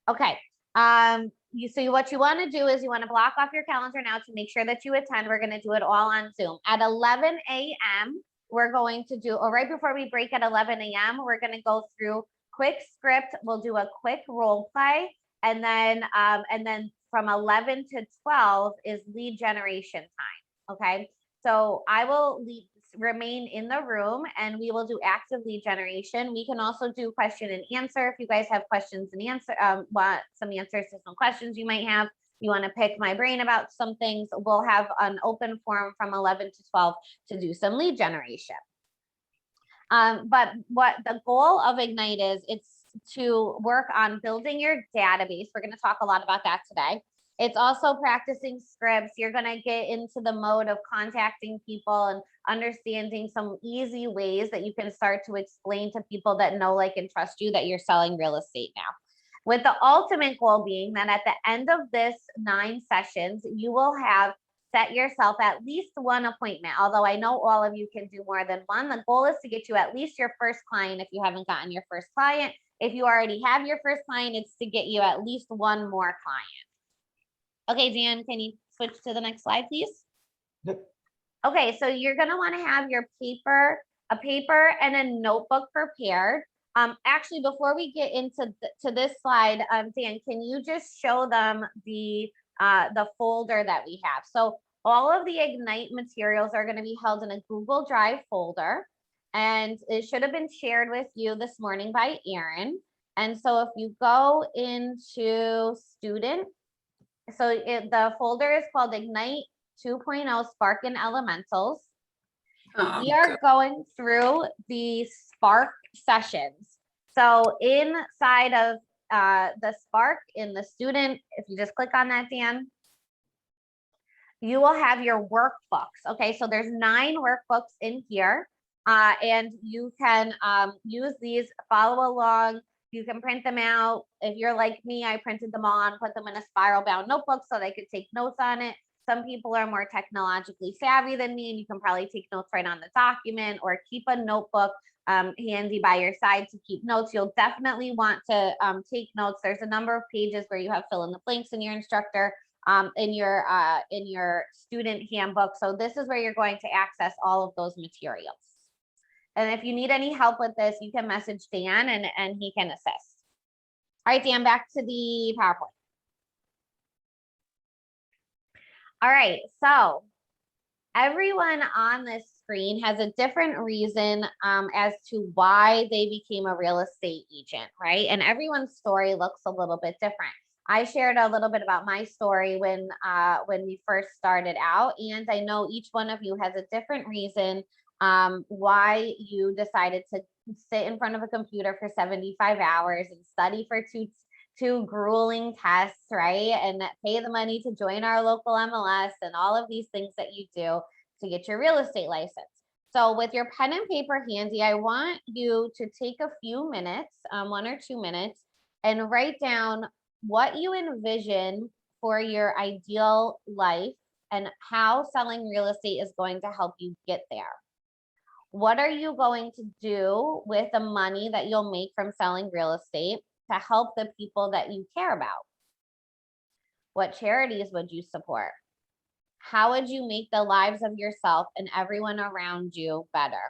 Okay. So what you want to do is you want to block off your calendar now to make sure that you attend. We're going to do it all on Zoom at 11 a.m. We're going to do, or right before we break at 11 a.m., we're going to go through quick script. We'll do a quick role play, and then from 11 to 12 is lead generation time. Okay. So I will remain in the room and we will do active lead generation. We can also do question and answer. If you guys have questions and answer, want some answers to some questions you might have, you want to pick my brain about some things, we'll have an open forum from 11 to 12 to do some lead generation. But what the goal of Ignite is, it's to work on building your database. We're going to talk a lot about that today. It's also practicing scripts. You're going to get into the mode of contacting people and understanding some easy ways that you can start to explain to people that know, like, and trust you that you're selling real estate now. With the ultimate goal being that at the end of this 9 sessions, you will have set yourself at least one appointment. Although I know all of you can do more than one. The goal is to get you at least your first client if you haven't gotten your first client. If you already have your first client, it's to get you at least one more client. Okay, Dan, can you switch to the next slide, please? Yep. Okay, so you're gonna want to have your a paper and a notebook prepared. Actually, before we get into this slide, Dan, can you just show them the folder that we have? So all of the Ignite materials are going to be held in a Google Drive folder, and it should have been shared with you this morning by Erin. And so if you go into student, so the folder is called Ignite 2.0 Spark and Elementals. We are going through the Spark sessions. So inside of the Spark in the student, if you just click on that, Dan, you will have your workbooks. Okay, so there's 9 workbooks in here, and you can use these, follow along. You can print them out. If you're like me, I printed them all and put them in a spiral bound notebook so they could take notes on it. Some people are more technologically savvy than me, and you can probably take notes right on the document or keep a notebook handy by your side to keep notes. You'll definitely want to take notes. There's a number of pages where you have fill in the blanks in your instructor, in your student handbook. So this is where you're going to access all of those materials. And if you need any help with this, you can message Dan and he can assist. All right, Dan, back to the PowerPoint. All right, so everyone on this screen has a different reason as to why they became a real estate agent, right? And everyone's story looks a little bit different. I shared a little bit about my story when we first started out, and I know each one of you has a different reason why you decided to sit in front of a computer for 75 hours and study for two grueling tests, right? And pay the money to join our local MLS and all of these things that you do to get your real estate license. So with your pen and paper handy, I want you to take a few minutes, 1 or 2 minutes, and write down what you envision for your ideal life and how selling real estate is going to help you get there. What are you going to do with the money that you'll make from selling real estate to help the people that you care about? What charities would you support? How would you make the lives of yourself and everyone around you better?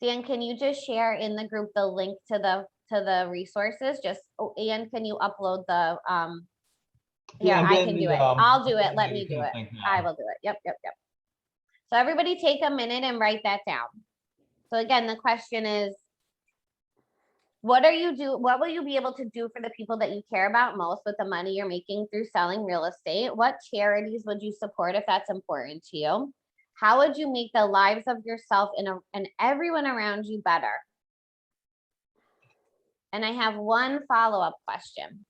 Dan, can you just share in the group the link to the resources? Just, and can you upload the Yeah, I can do it. I'll do it. Let me do it. I will do it. Yep. So everybody take a minute and write that down. So again, the question is, what will you be able to do for the people that you care about most with the money you're making through selling real estate? What charities would you support if that's important to you? How would you make the lives of yourself and everyone around you better? And I have one follow-up question.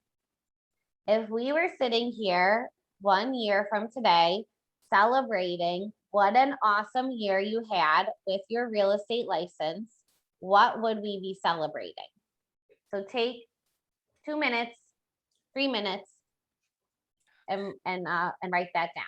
If we were sitting here 1 year from today, celebrating what an awesome year you had with your real estate license, what would we be celebrating? So take 2 minutes, 3 minutes, and write that down.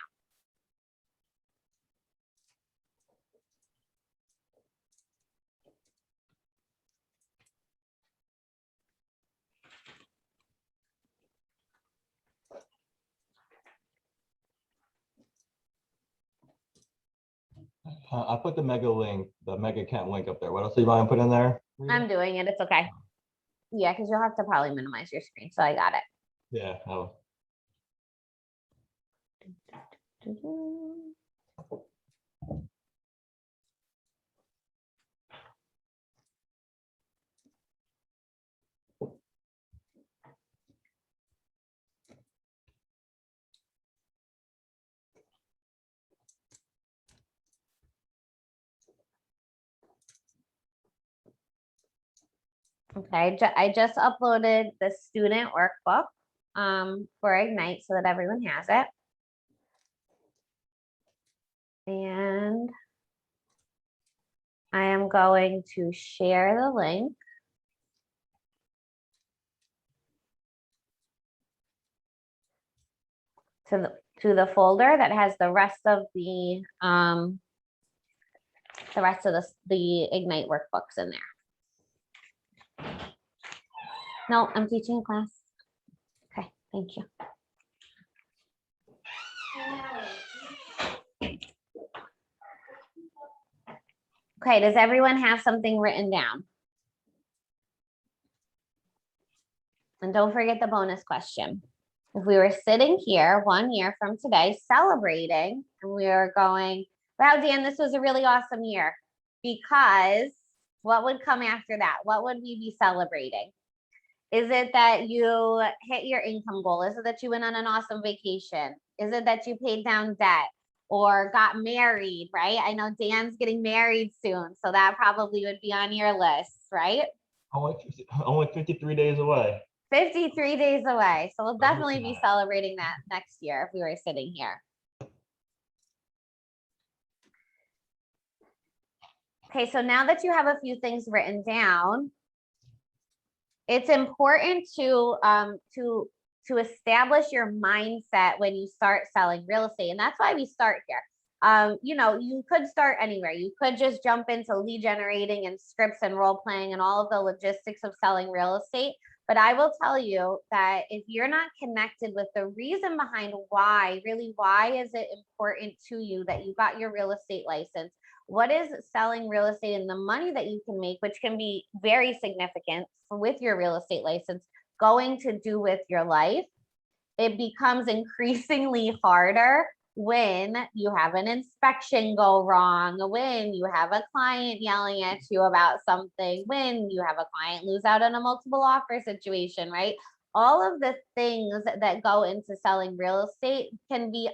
I put the mega link, the mega account link up there. What else do you want to put in there? I'm doing it. It's okay. Yeah, because you'll have to probably minimize your screen. So I got it. Yeah. Oh, Okay, I just uploaded the student workbook for Ignite so that everyone has it. And I am going to share the link. To the folder that has the rest of the Ignite workbooks in there. No, I'm teaching a class. Okay, thank you. Okay, does everyone have something written down? And don't forget the bonus question. If we were sitting here 1 year from today celebrating, and we were going, wow, Dan, this was a really awesome year, because what would come after that? What would we be celebrating? Is it that you hit your income goal? Is it that you went on an awesome vacation? Is it that you paid down debt or got married, right? I know Dan's getting married soon, so that probably would be on your list, right? only 53 days away. 53 days away. So we'll definitely be that. celebrating that next year if we were sitting here. Okay, so now that you have a few things written down, it's important to establish your mindset when you start selling real estate. And that's why we start here. You know, you could start anywhere. You could just jump into lead generating and scripts and role playing and all of the logistics of selling real estate. But I will tell you that if you're not connected with the reason behind why, really, why is it important to you that you got your real estate license? What is selling real estate and the money that you can make, which can be very significant with your real estate license, going to do with your life? It becomes increasingly harder when you have an inspection go wrong, when you have a client yelling at you about something, when you have a client lose out on a multiple offer situation, right? All of the things that go into selling real estate can be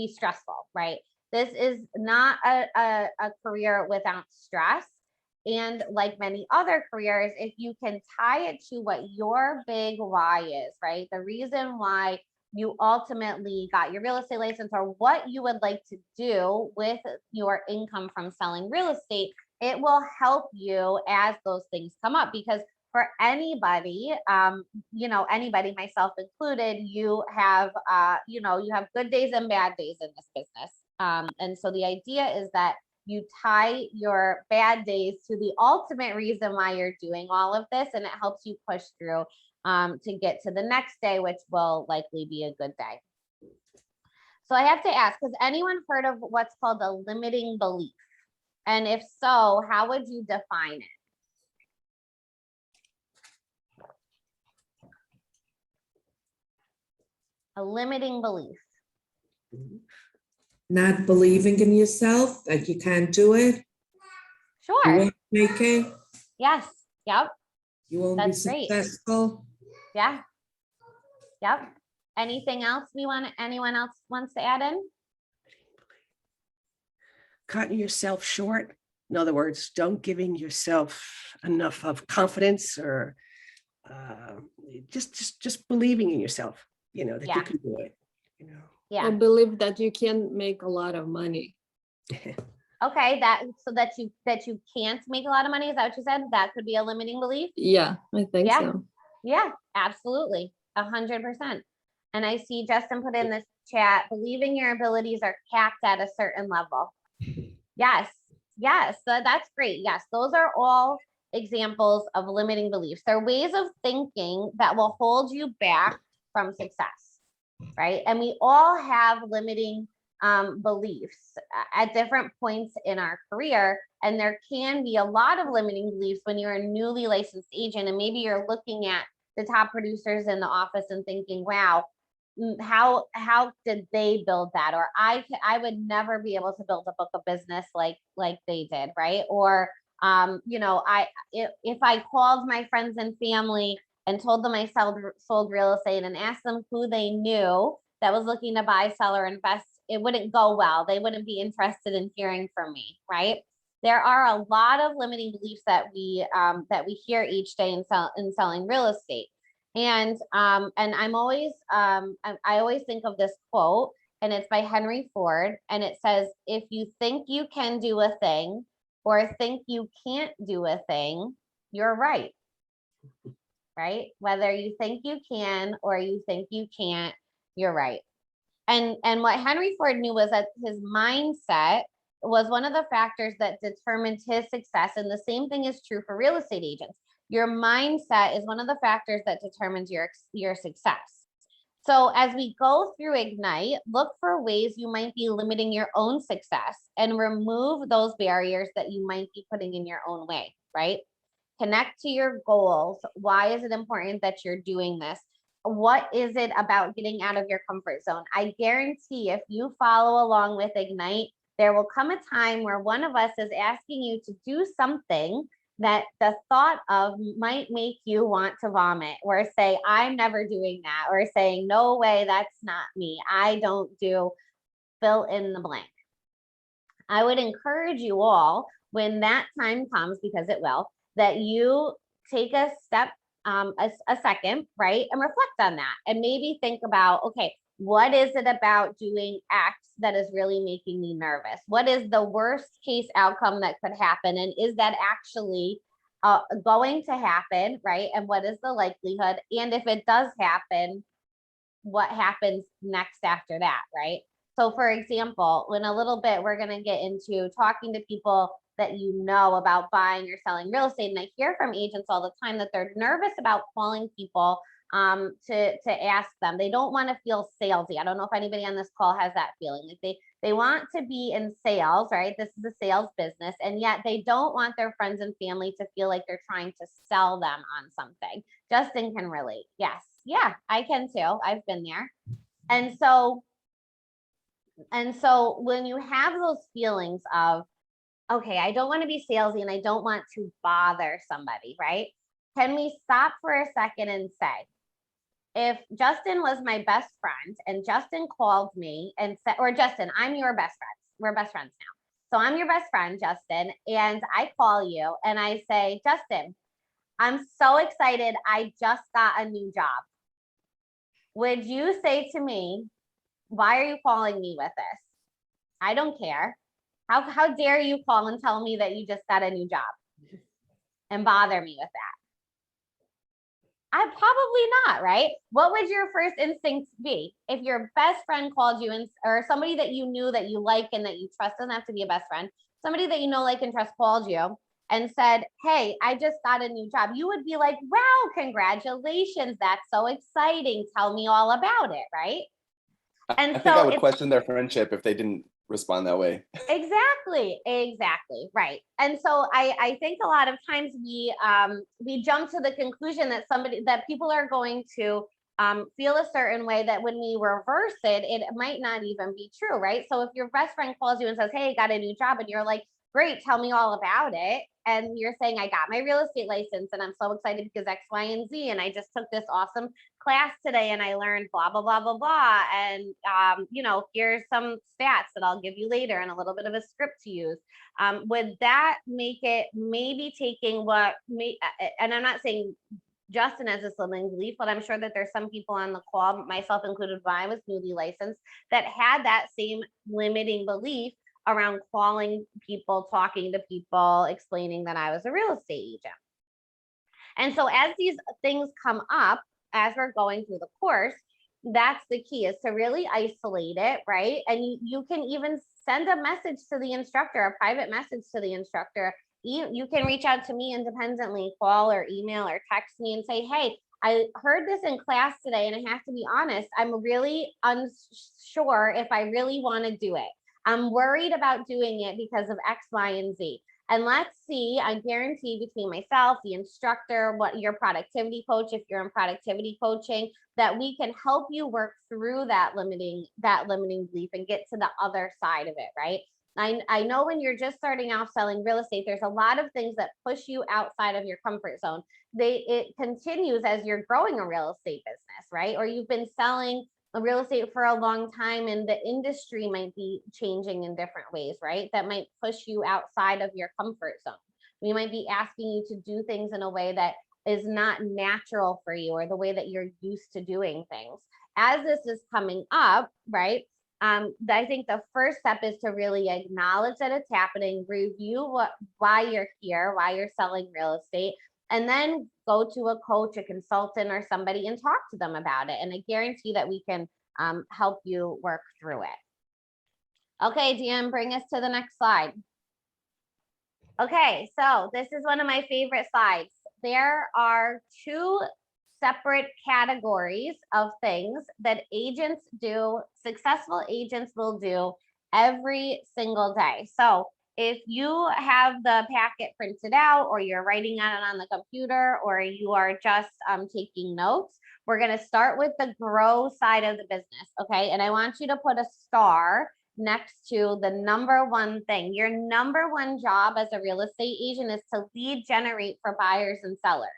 stressful, right? This is not a career without stress. And like many other careers, if you can tie it to what your big why is, right? The reason why you ultimately got your real estate license, or what you would like to do with your income from selling real estate, it will help you as those things come up. Because for anybody, you know, anybody, myself included, you have good days and bad days in this business. And so the idea is that you tie your bad days to the ultimate reason why you're doing all of this, and it helps you push through to get to the next day, which will likely be a good day. So I have to ask, has anyone heard of what's called a limiting belief? And if so, how would you define it? A limiting belief. Not believing in yourself, that you can't do it, you Sure. won't make it, Yes. Yep. you won't That's be great. successful. Yeah. Yep. Anything else anyone else wants to add in? Cutting yourself short. In other words, don't giving yourself enough of confidence, or just believing in yourself, you know, that Yeah. you can do it, you know. Yeah. I believe that you can make a lot of money. Okay, so that you can't make a lot of money, is that what you said? That could be a limiting belief? Yeah, I think Yeah. so. Yeah, absolutely. 100%. And I see Justin put in this chat, believing your abilities are capped at a certain level. Yes, yes, that's great. Yes, those are all examples of limiting beliefs. They're ways of thinking that will hold you back from success, right? And we all have limiting beliefs at different points in our career. And there can be a lot of limiting beliefs when you're a newly licensed agent, and maybe you're looking at the top producers in the office and thinking, wow, how did they build that? Or I would never be able to build a book of business like they did, right? Or you know, if I called my friends and family and told them I sold real estate and asked them who they knew that was looking to buy, sell, or invest, it wouldn't go well. They wouldn't be interested in hearing from me, right? There are a lot of limiting beliefs that we hear each day in selling real estate. And I'm always I always think of this quote, and it's by Henry Ford, and it says, if you think you can do a thing or think you can't do a thing, you're right. Right? Whether you think you can or you think you can't, you're right. And what Henry Ford knew was that his mindset was one of the factors that determined his success. And the same thing is true for real estate agents. Your mindset is one of the factors that determines your success. So as we go through Ignite, look for ways you might be limiting your own success and remove those barriers that you might be putting in your own way, right? Connect to your goals. Why is it important that you're doing this? What is it about getting out of your comfort zone? I guarantee if you follow along with Ignite, there will come a time where one of us is asking you to do something that the thought of might make you want to vomit, or say, I'm never doing that, or saying, no way, that's not me. I don't do, fill in the blank. I would encourage you all, when that time comes, because it will, that you take a step, a second, right? And reflect on that and maybe think about, okay, what is it about doing X that is really making me nervous? What is the worst case outcome that could happen? And is that actually going to happen, right? And what is the likelihood? And if it does happen, what happens next after that, right? So for example, in a little bit, we're gonna get into talking to people that you know about buying or selling real estate. And I hear from agents all the time that they're nervous about calling people to ask them. They don't want to feel salesy. I don't know if anybody on this call has that feeling. Like they want to be in sales, right? This is a sales business, and yet they don't want their friends and family to feel like they're trying to sell them on something. Justin can relate. Yes, yeah, I can too. I've been there. And so when you have those feelings of, okay, I don't want to be salesy and I don't want to bother somebody, right? Can we stop for a second and say, if Justin was my best friend and Justin called me and said, or Justin, I'm your best friend. We're best friends now. So I'm your best friend, Justin, and I call you and I say, Justin, I'm so excited. I just got a new job. Would you say to me, why are you calling me with this? I don't care. How dare you call and tell me that you just got a new job and bother me with that? I probably not, right? What would your first instinct be if your best friend called you and, or somebody that you knew that you like and that you trust, doesn't have to be a best friend, somebody that you know, like, and trust called you and said, hey, I just got a new job. You would be like, wow, congratulations. That's so exciting. Tell me all about it, right? And I think I would question their friendship if they didn't respond that way. Exactly, right. And so I think a lot of times we jump to the conclusion that people are going to feel a certain way, that when we reverse it, it might not even be true, right? So if your best friend calls you and says, hey, I got a new job, and you're like, great, tell me all about it. And you're saying, I got my real estate license and I'm so excited because X, Y, and Z. And I just took this awesome class today and I learned blah, blah, blah, blah, blah. And, here's some stats that I'll give you later and a little bit of a script to use. Would that make it maybe taking and I'm not saying Justin has this limiting belief, but I'm sure that there's some people on the call, myself included, when I was newly licensed, that had that same limiting belief around calling people, talking to people, explaining that I was a real estate agent. And so as these things come up, as we're going through the course, that's the key, is to really isolate it, right? And you can even send a message to the instructor, a private message to the instructor. You can reach out to me independently, call or email or text me and say, hey, I heard this in class today, and I have to be honest, I'm really unsure if I really want to do it. I'm worried about doing it because of X, Y, and Z. And let's see, I guarantee between myself, the instructor, what your productivity coach, if you're in productivity coaching, that we can help you work through that limiting belief and get to the other side of it, right? I know when you're just starting off selling real estate, there's a lot of things that push you outside of your comfort zone. It continues as you're growing a real estate business, right? Or you've been selling real estate for a long time and the industry might be changing in different ways, right? That might push you outside of your comfort zone. We might be asking you to do things in a way that is not natural for you or the way that you're used to doing things. As this is coming up, right? I think the first step is to really acknowledge that it's happening, review why you're here, why you're selling real estate, and then go to a coach, a consultant, or somebody and talk to them about it. And I guarantee that we can help you work through it. Okay, Deanne, bring us to the next slide. Okay, so this is one of my favorite slides. There are two separate categories of things that agents do, successful agents will do every single day. So if you have the packet printed out or you're writing on it on the computer or you are just taking notes, we're going to start with the grow side of the business. Okay. And I want you to put a star next to the number one thing. Your number one job as a real estate agent is to lead generate for buyers and sellers.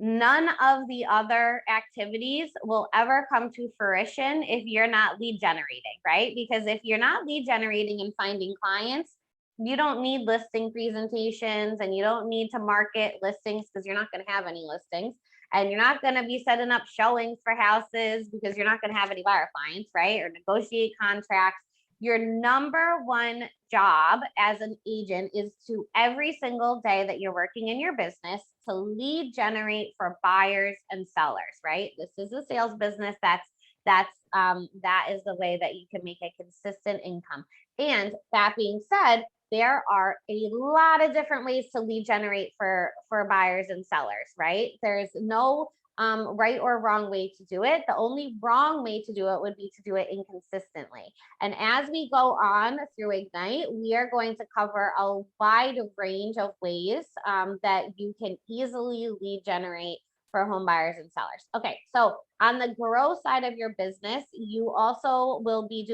None of the other activities will ever come to fruition if you're not lead generating, right? Because if you're not lead generating and finding clients, you don't need listing presentations and you don't need to market listings because you're not going to have any listings. And you're not going to be setting up showings for houses because you're not going to have any buyer clients, right? Or negotiate contracts. Your number one job as an agent is to every single day that you're working in your business to lead generate for buyers and sellers, right? This is a sales business. That is the way that you can make a consistent income. And that being said, there are a lot of different ways to lead generate for buyers and sellers, right? There's no right or wrong way to do it. The only wrong way to do it would be to do it inconsistently. And as we go on through Ignite, we are going to cover a wide range of ways that you can easily lead generate for home buyers and sellers. Okay, so on the grow side of your business, you also will be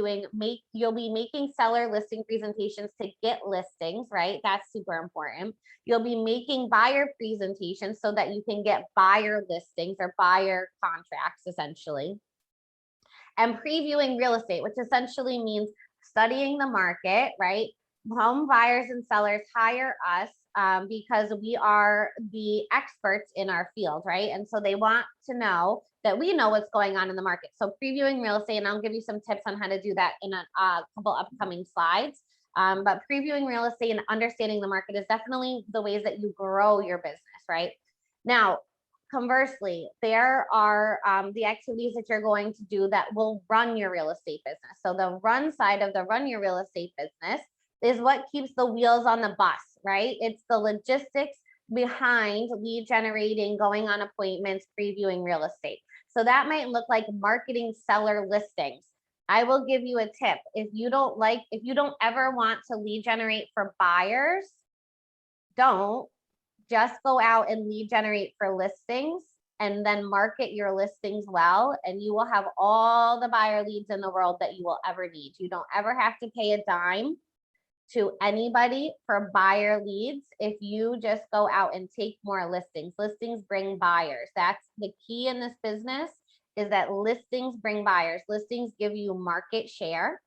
you'll be making seller listing presentations to get listings, right? That's super important. You'll be making buyer presentations so that you can get buyer listings or buyer contracts essentially. And previewing real estate, which essentially means studying the market, right? Home buyers and sellers hire us because we are the experts in our field, right? And so they want to know that we know what's going on in the market. So previewing real estate, and I'll give you some tips on how to do that in a couple upcoming slides. But previewing real estate and understanding the market is definitely the ways that you grow your business, right? Now, conversely, there are the activities that you're going to do that will run your real estate business. So the run side of the run your real estate business is what keeps the wheels on the bus, right? It's the logistics behind lead generating, going on appointments, previewing real estate. So that might look like marketing seller listings. I will give you a tip. If you don't ever want to lead generate for buyers, don't just go out and lead generate for listings and then market your listings well, and you will have all the buyer leads in the world that you will ever need. You don't ever have to pay a dime to anybody for buyer leads if you just go out and take more listings. Listings bring buyers. That's the key in this business, is that listings bring buyers. Listings give you market share.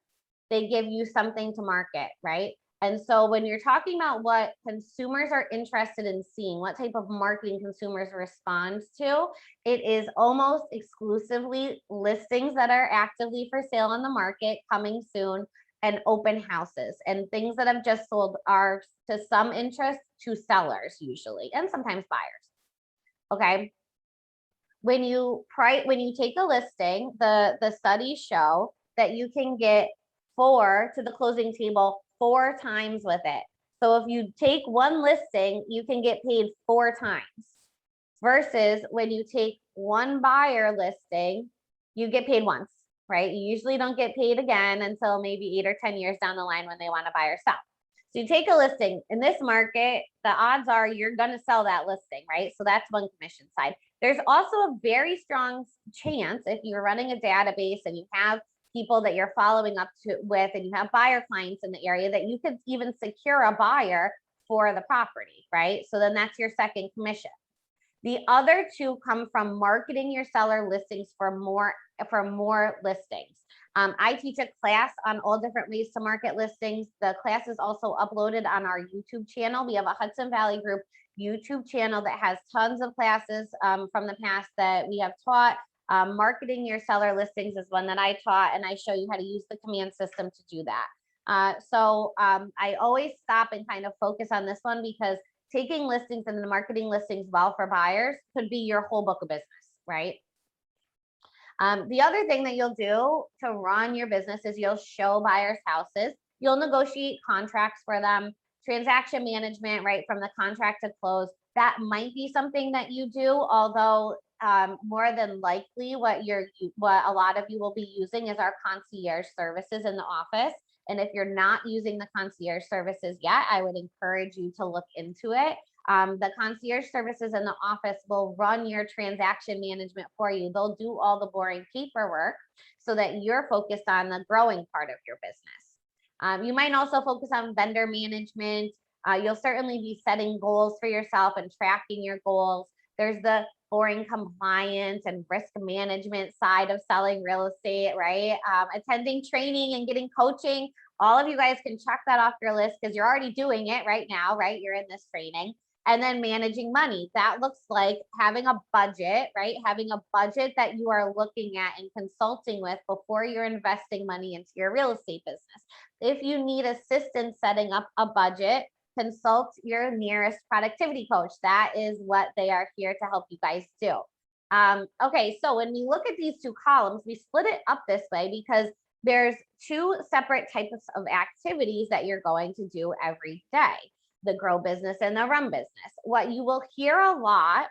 They give you something to market, right? And so when you're talking about what consumers are interested in seeing, what type of marketing consumers respond to, it is almost exclusively listings that are actively for sale on the market, coming soon, and open houses, and things that have just sold are to some interest to sellers usually, and sometimes buyers. Okay. When you take a listing, the studies show that you can get 4 to the closing table 4 times with it. So if you take one listing, you can get paid 4 times. versus when you take one buyer listing, you get paid once, right? You usually don't get paid again until maybe 8 or 10 years down the line when they want to buy or sell. So you take a listing in this market, the odds are you're going to sell that listing, right? So that's one commission side. There's also a very strong chance if you're running a database and you have people that you're following up with, and you have buyer clients in the area, that you could even secure a buyer for the property, right? So then that's your second commission. The other two come from marketing your seller listings for more listings. I teach a class on all different ways to market listings. The class is also uploaded on our YouTube channel. We have a Hudson Valley Group YouTube channel that has tons of classes from the past that we have taught. Marketing your seller listings is one that I taught, and I show you how to use the command system to do that. So I always stop and kind of focus on this one, because taking listings and the marketing listings well for buyers could be your whole book of business, right? The other thing that you'll do to run your business is you'll show buyers houses. You'll negotiate contracts for them, transaction management, right, from the contract to close. That might be something that you do, although more than likely what a lot of you will be using is our concierge services in the office. And if you're not using the concierge services yet, I would encourage you to look into it. The concierge services in the office will run your transaction management for you. They'll do all the boring paperwork so that you're focused on the growing part of your business. You might also focus on vendor management. You'll certainly be setting goals for yourself and tracking your goals. There's the boring compliance and risk management side of selling real estate, right? Attending training and getting coaching. All of you guys can check that off your list because you're already doing it right now, right? You're in this training. And then managing money. That looks like having a budget, right? Having a budget that you are looking at and consulting with before you're investing money into your real estate business. If you need assistance setting up a budget, consult your nearest productivity coach. That is what they are here to help you guys do. Okay, so when we look at these two columns, we split it up this way because there's two separate types of activities that you're going to do every day: the grow business and the run business. What you will hear a lot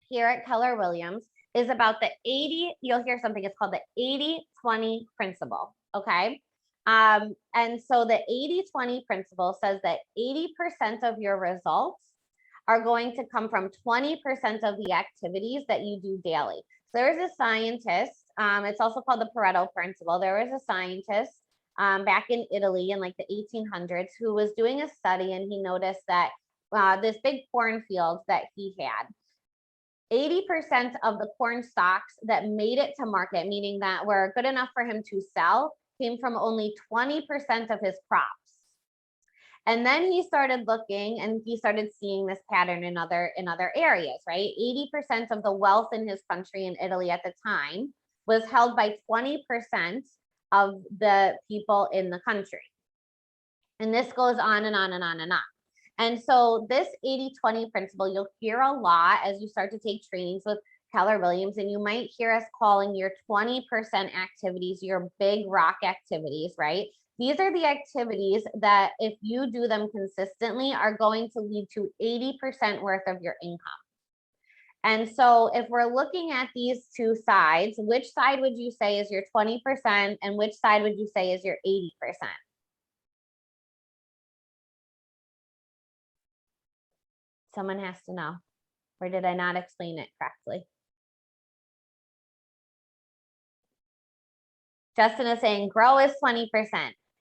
here at Keller Williams is about the 80, you'll hear something, it's called the 80-20 principle, okay? And so the 80-20 principle says that 80% of your results are going to come from 20% of the activities that you do daily. So there's a scientist, it's also called the Pareto principle. There was a scientist back in Italy in like the 1800s who was doing a study, and he noticed that this big cornfield that he had, 80% of the corn stalks that made it to market, meaning that were good enough for him to sell, came from only 20% of his crops. And then he started looking and he started seeing this pattern in other areas, right? 80% of the wealth in his country in Italy at the time was held by 20% of the people in the country. And this goes on and on and on and on. And so this 80-20 principle, you'll hear a lot as you start to take trainings with Keller Williams, and you might hear us calling your 20% activities your big rock activities, right? These are the activities that if you do them consistently are going to lead to 80% worth of your income. And so if we're looking at these two sides, which side would you say is your 20% and which side would you say is your 80%? Someone has to know, or did I not explain it correctly? Justin is saying grow is 20%.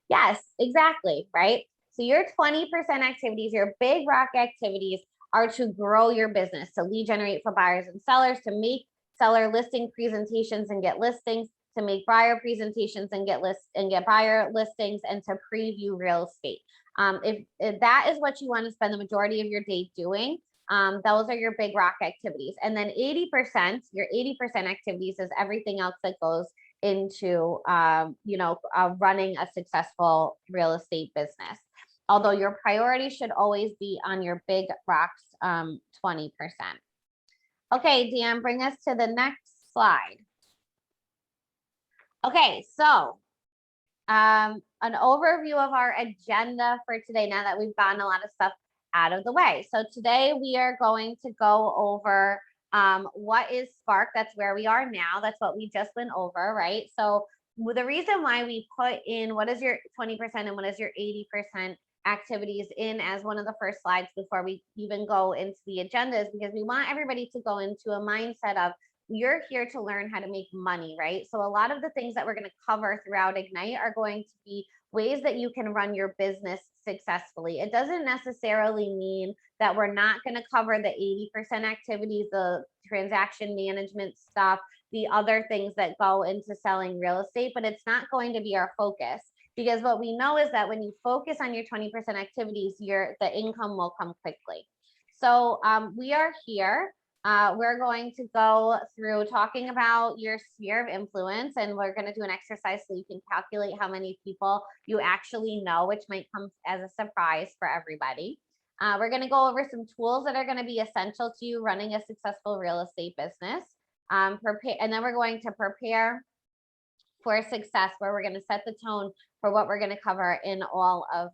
Yes, exactly, right? So your 20% activities, your big rock activities, are to grow your business, to lead generate for buyers and sellers, to make seller listing presentations and get listings, to make buyer presentations and get buyer listings, and to preview real estate. If that is what you want to spend the majority of your day doing, those are your big rock activities. And then 80%, your 80% activities is everything else that goes into running a successful real estate business. Although your priority should always be on your big rocks, 20%. Okay, Dan, bring us to the next slide. Okay, so an overview of our agenda for today, now that we've gotten a lot of stuff out of the way. So today we are going to go over what is Spark. That's where we are now. That's what we just went over, right? So the reason why we put in what is your 20% and what is your 80% activities in as one of the first slides before we even go into the agenda is because we want everybody to go into a mindset of you're here to learn how to make money, right? So a lot of the things that we're going to cover throughout Ignite are going to be ways that you can run your business successfully. It doesn't necessarily mean that we're not going to cover the 80% activities, the transaction management stuff, the other things that go into selling real estate, but it's not going to be our focus. Because what we know is that when you focus on your 20% activities, the income will come quickly. So we are here. We're going to go through talking about your sphere of influence, and we're going to do an exercise so you can calculate how many people you actually know, which might come as a surprise for everybody. We're going to go over some tools that are going to be essential to you running a successful real estate business. And then we're going to prepare for success, where we're going to set the tone for what we're going to cover in all of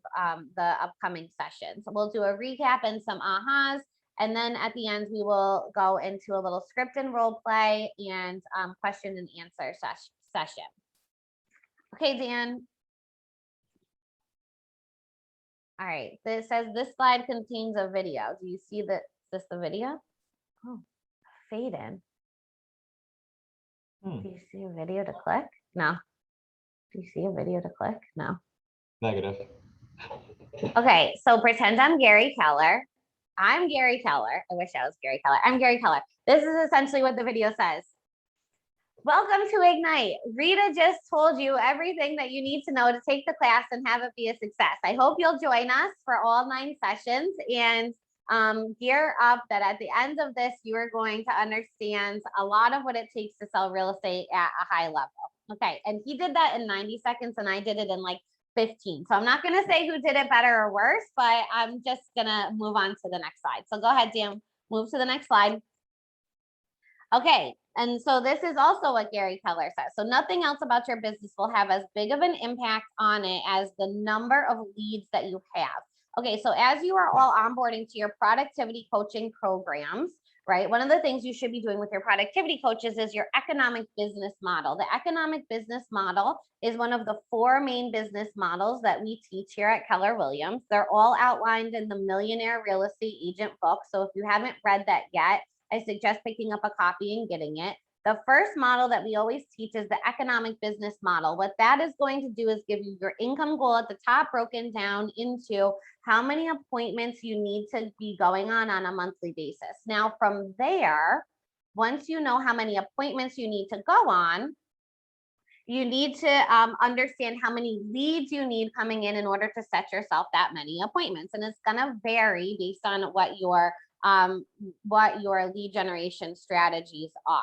the upcoming sessions. We'll do a recap and some ahas. And then at the end, we will go into a little script and role play and question and answer session. Okay, Dan. All right, this says this slide contains a video. Do you see that? Is this the video? Oh, fade in. Do you see a video to click? No. Do you see a video to click? No. Negative. Okay, so pretend I'm Gary Keller. I'm Gary Keller. I wish I was Gary Keller. I'm Gary Keller. This is essentially what the video says. Welcome to Ignite. Rita just told you everything that you need to know to take the class and have it be a success. I hope you'll join us for all 9 sessions and gear up that at the end of this, you are going to understand a lot of what it takes to sell real estate at a high level. Okay, and he did that in 90 seconds and I did it in like 15. So I'm not going to say who did it better or worse, but I'm just going to move on to the next slide. So go ahead, Dan, move to the next slide. Okay, and so this is also what Gary Keller says. So nothing else about your business will have as big of an impact on it as the number of leads that you have. Okay, so as you are all onboarding to your productivity coaching programs, right? One of the things you should be doing with your productivity coaches is your economic business model. The economic business model is one of the 4 main business models that we teach here at Keller Williams. They're all outlined in the Millionaire Real Estate Agent book. So if you haven't read that yet, I suggest picking up a copy and getting it. The first model that we always teach is the economic business model. What that is going to do is give you your income goal at the top broken down into how many appointments you need to be going on a monthly basis. Now, from there, once you know how many appointments you need to go on, you need to understand how many leads you need coming in order to set yourself that many appointments. And it's going to vary based on what your lead generation strategies are.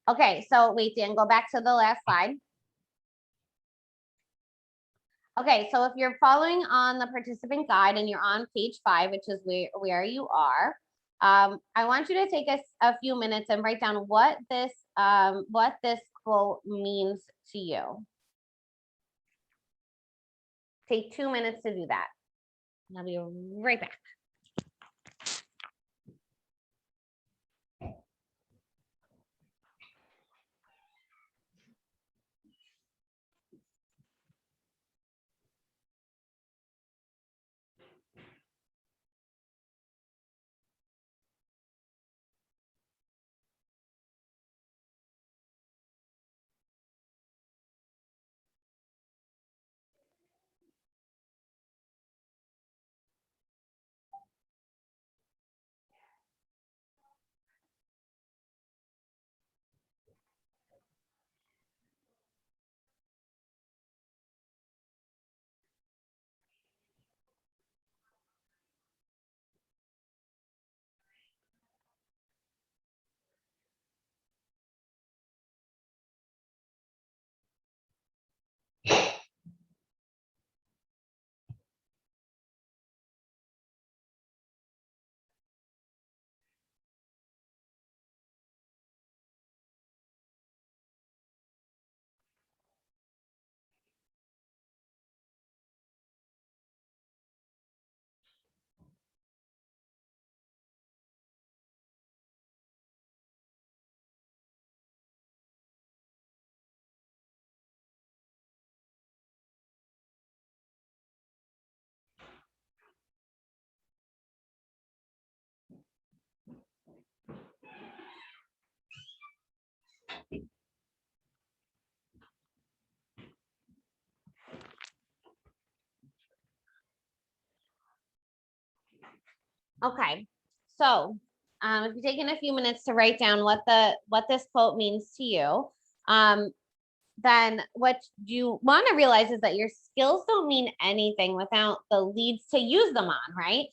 Okay, so wait, Dan, go back to the last slide. Okay, so if you're following on the participant guide and you're on page 5, which is where you are, I want you to take a few minutes and write down what this quote means to you. Take 2 minutes to do that. I'll be right back. Okay, so if you're taking a few minutes to write down what this quote means to you, then what you want to realize is that your skills don't mean anything without the leads to use them on, right?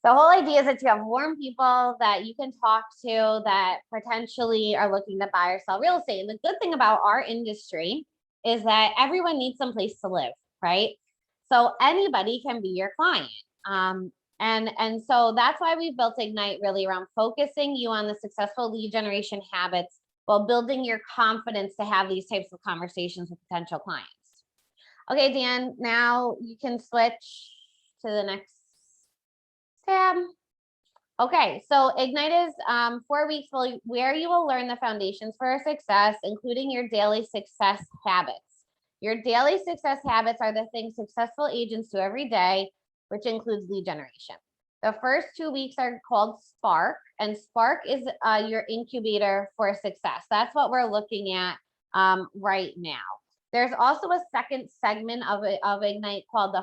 The whole idea is that you have warm people that you can talk to that potentially are looking to buy or sell real estate. And the good thing about our industry is that everyone needs some place to live, right? So anybody can be your client. And so that's why we built Ignite really around focusing you on the successful lead generation habits while building your confidence to have these types of conversations with potential clients. Okay, Dan, now you can switch to the next tab. Okay, so Ignite is 4 weeks where you will learn the foundations for success, including your daily success habits. Your daily success habits are the things successful agents do every day, which includes lead generation. The first 2 weeks are called Spark, and Spark is your incubator for success. That's what we're looking at right now. There's also a second segment of Ignite called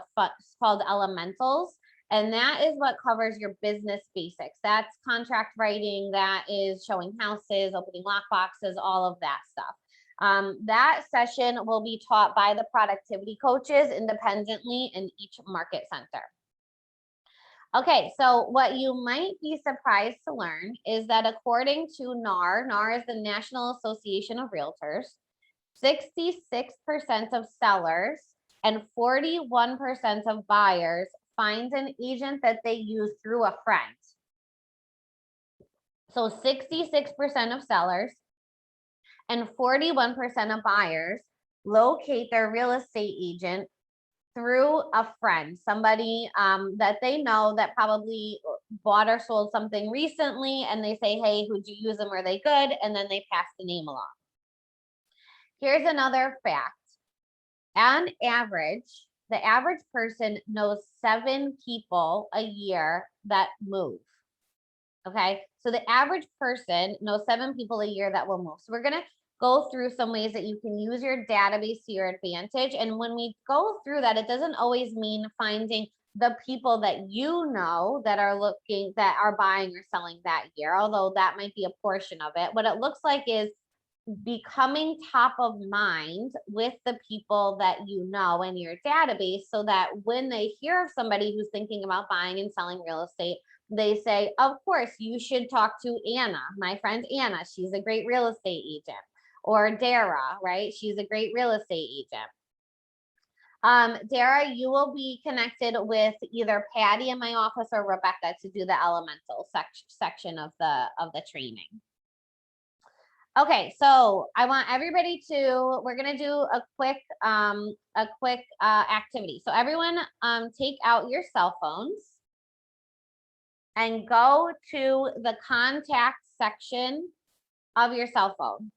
Elementals, and that is what covers your business basics. That's contract writing, that is showing houses, opening lock boxes, all of that stuff. That session will be taught by the productivity coaches independently in each market center. Okay, so what you might be surprised to learn is that according to NAR is the National Association of Realtors, 66% of sellers and 41% of buyers find an agent that they use through a friend. So 66% of sellers and 41% of buyers locate their real estate agent through a friend, somebody that they know that probably bought or sold something recently, and they say, hey, who'd you use them? Are they good? And then they pass the name along. Here's another fact. On average, the average person knows 7 people a year that move. Okay, so the average person knows 7 people a year that will move. So we're gonna go through some ways that you can use your database to your advantage. And when we go through that, it doesn't always mean finding the people that you know that are looking, that are buying or selling that year, although that might be a portion of it. What it looks like is becoming top of mind with the people that you know in your database, so that when they hear of somebody who's thinking about buying and selling real estate, they say, of course, you should talk to Anna, my friend Anna. She's a great real estate agent. Or Dara, right? She's a great real estate agent. Dara, you will be connected with either Patty in my office or Rebecca to do the elemental section of the training. Okay, so I want everybody to, we're gonna do a quick activity. So everyone take out your cell phones and go to the contact section of your cell phone.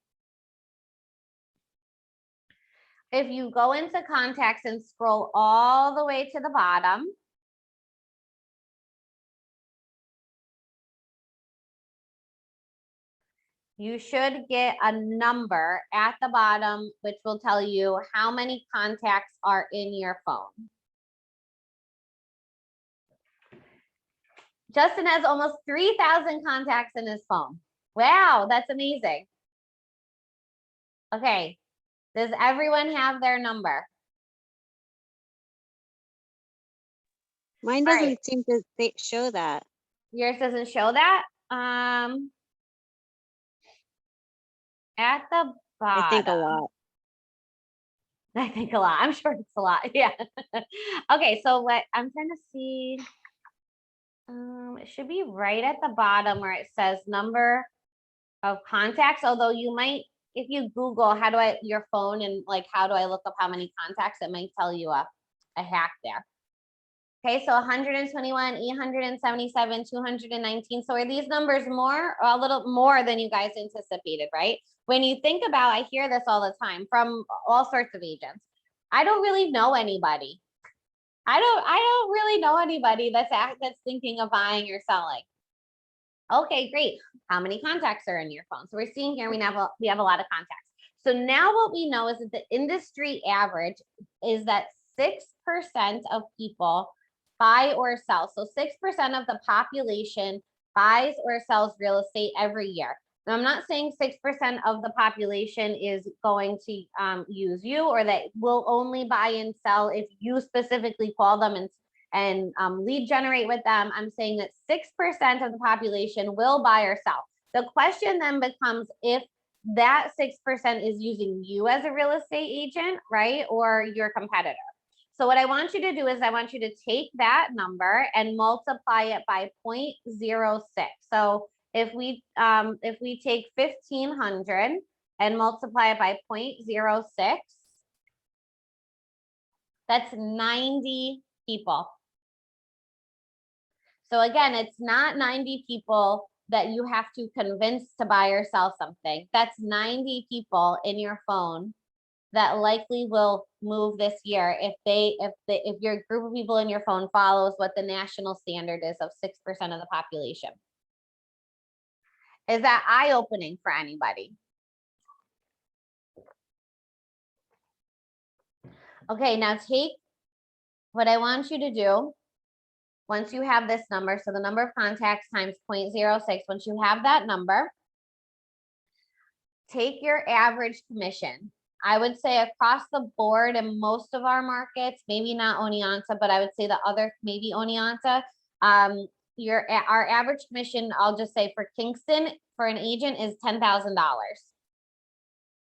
If you go into contacts and scroll all the way to the bottom, you should get a number at the bottom, which will tell you how many contacts are in your phone. Justin has almost 3,000 contacts in his phone. Wow, that's amazing. Okay. Does everyone have their number? Mine All doesn't right. seem to show that. Yours doesn't show that? At the bottom. I think a lot. I think a lot. I'm sure it's a lot. Yeah. Okay, so what I'm trying to see. It should be right at the bottom where it says number of contacts, although you might, if you Google how do I your phone and like how do I look up how many contacts, it might tell you a hack there. Okay, so 121, 877, 219. So are these numbers more or a little more than you guys anticipated, right? When you think about, I hear this all the time from all sorts of agents. I don't really know anybody. I don't really know anybody that's thinking of buying or selling. Okay, great. How many contacts are in your phone? So we're seeing here we have a lot of contacts. So now what we know is that the industry average is that 6% of people buy or sell. So 6% of the population buys or sells real estate every year. Now, I'm not saying 6% of the population is going to use you, or that will only buy and sell if you specifically call them and lead generate with them. I'm saying that 6% of the population will buy or sell. The question then becomes if that 6% is using you as a real estate agent, right? Or your competitor. So what I want you to do is I want you to take that number and multiply it by 0.06. So if we take 1,500 and multiply it by 0.06, that's 90 people. So again, it's not 90 people that you have to convince to buy or sell something. That's 90 people in your phone that likely will move this year if your group of people in your phone follows what the national standard is of 6% of the population. Is that eye-opening for anybody? Okay, now take what I want you to do. Once you have this number, so the number of contacts times 0.06, once you have that number, take your average commission. I would say across the board in most of our markets, maybe not Oneonta, but I would say the other, maybe Oneonta, our average commission, I'll just say for Kingston, for an agent is $10,000.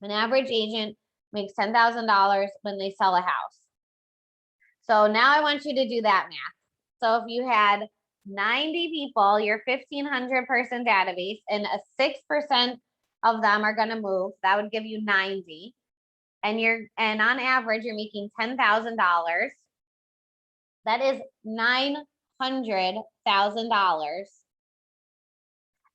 An average agent makes $10,000 when they sell a house. So now I want you to do that math. So if you had 90 people, your 1,500 person database, and a 6% of them are going to move, that would give you 90. And on average, you're making $10,000. That is $900,000.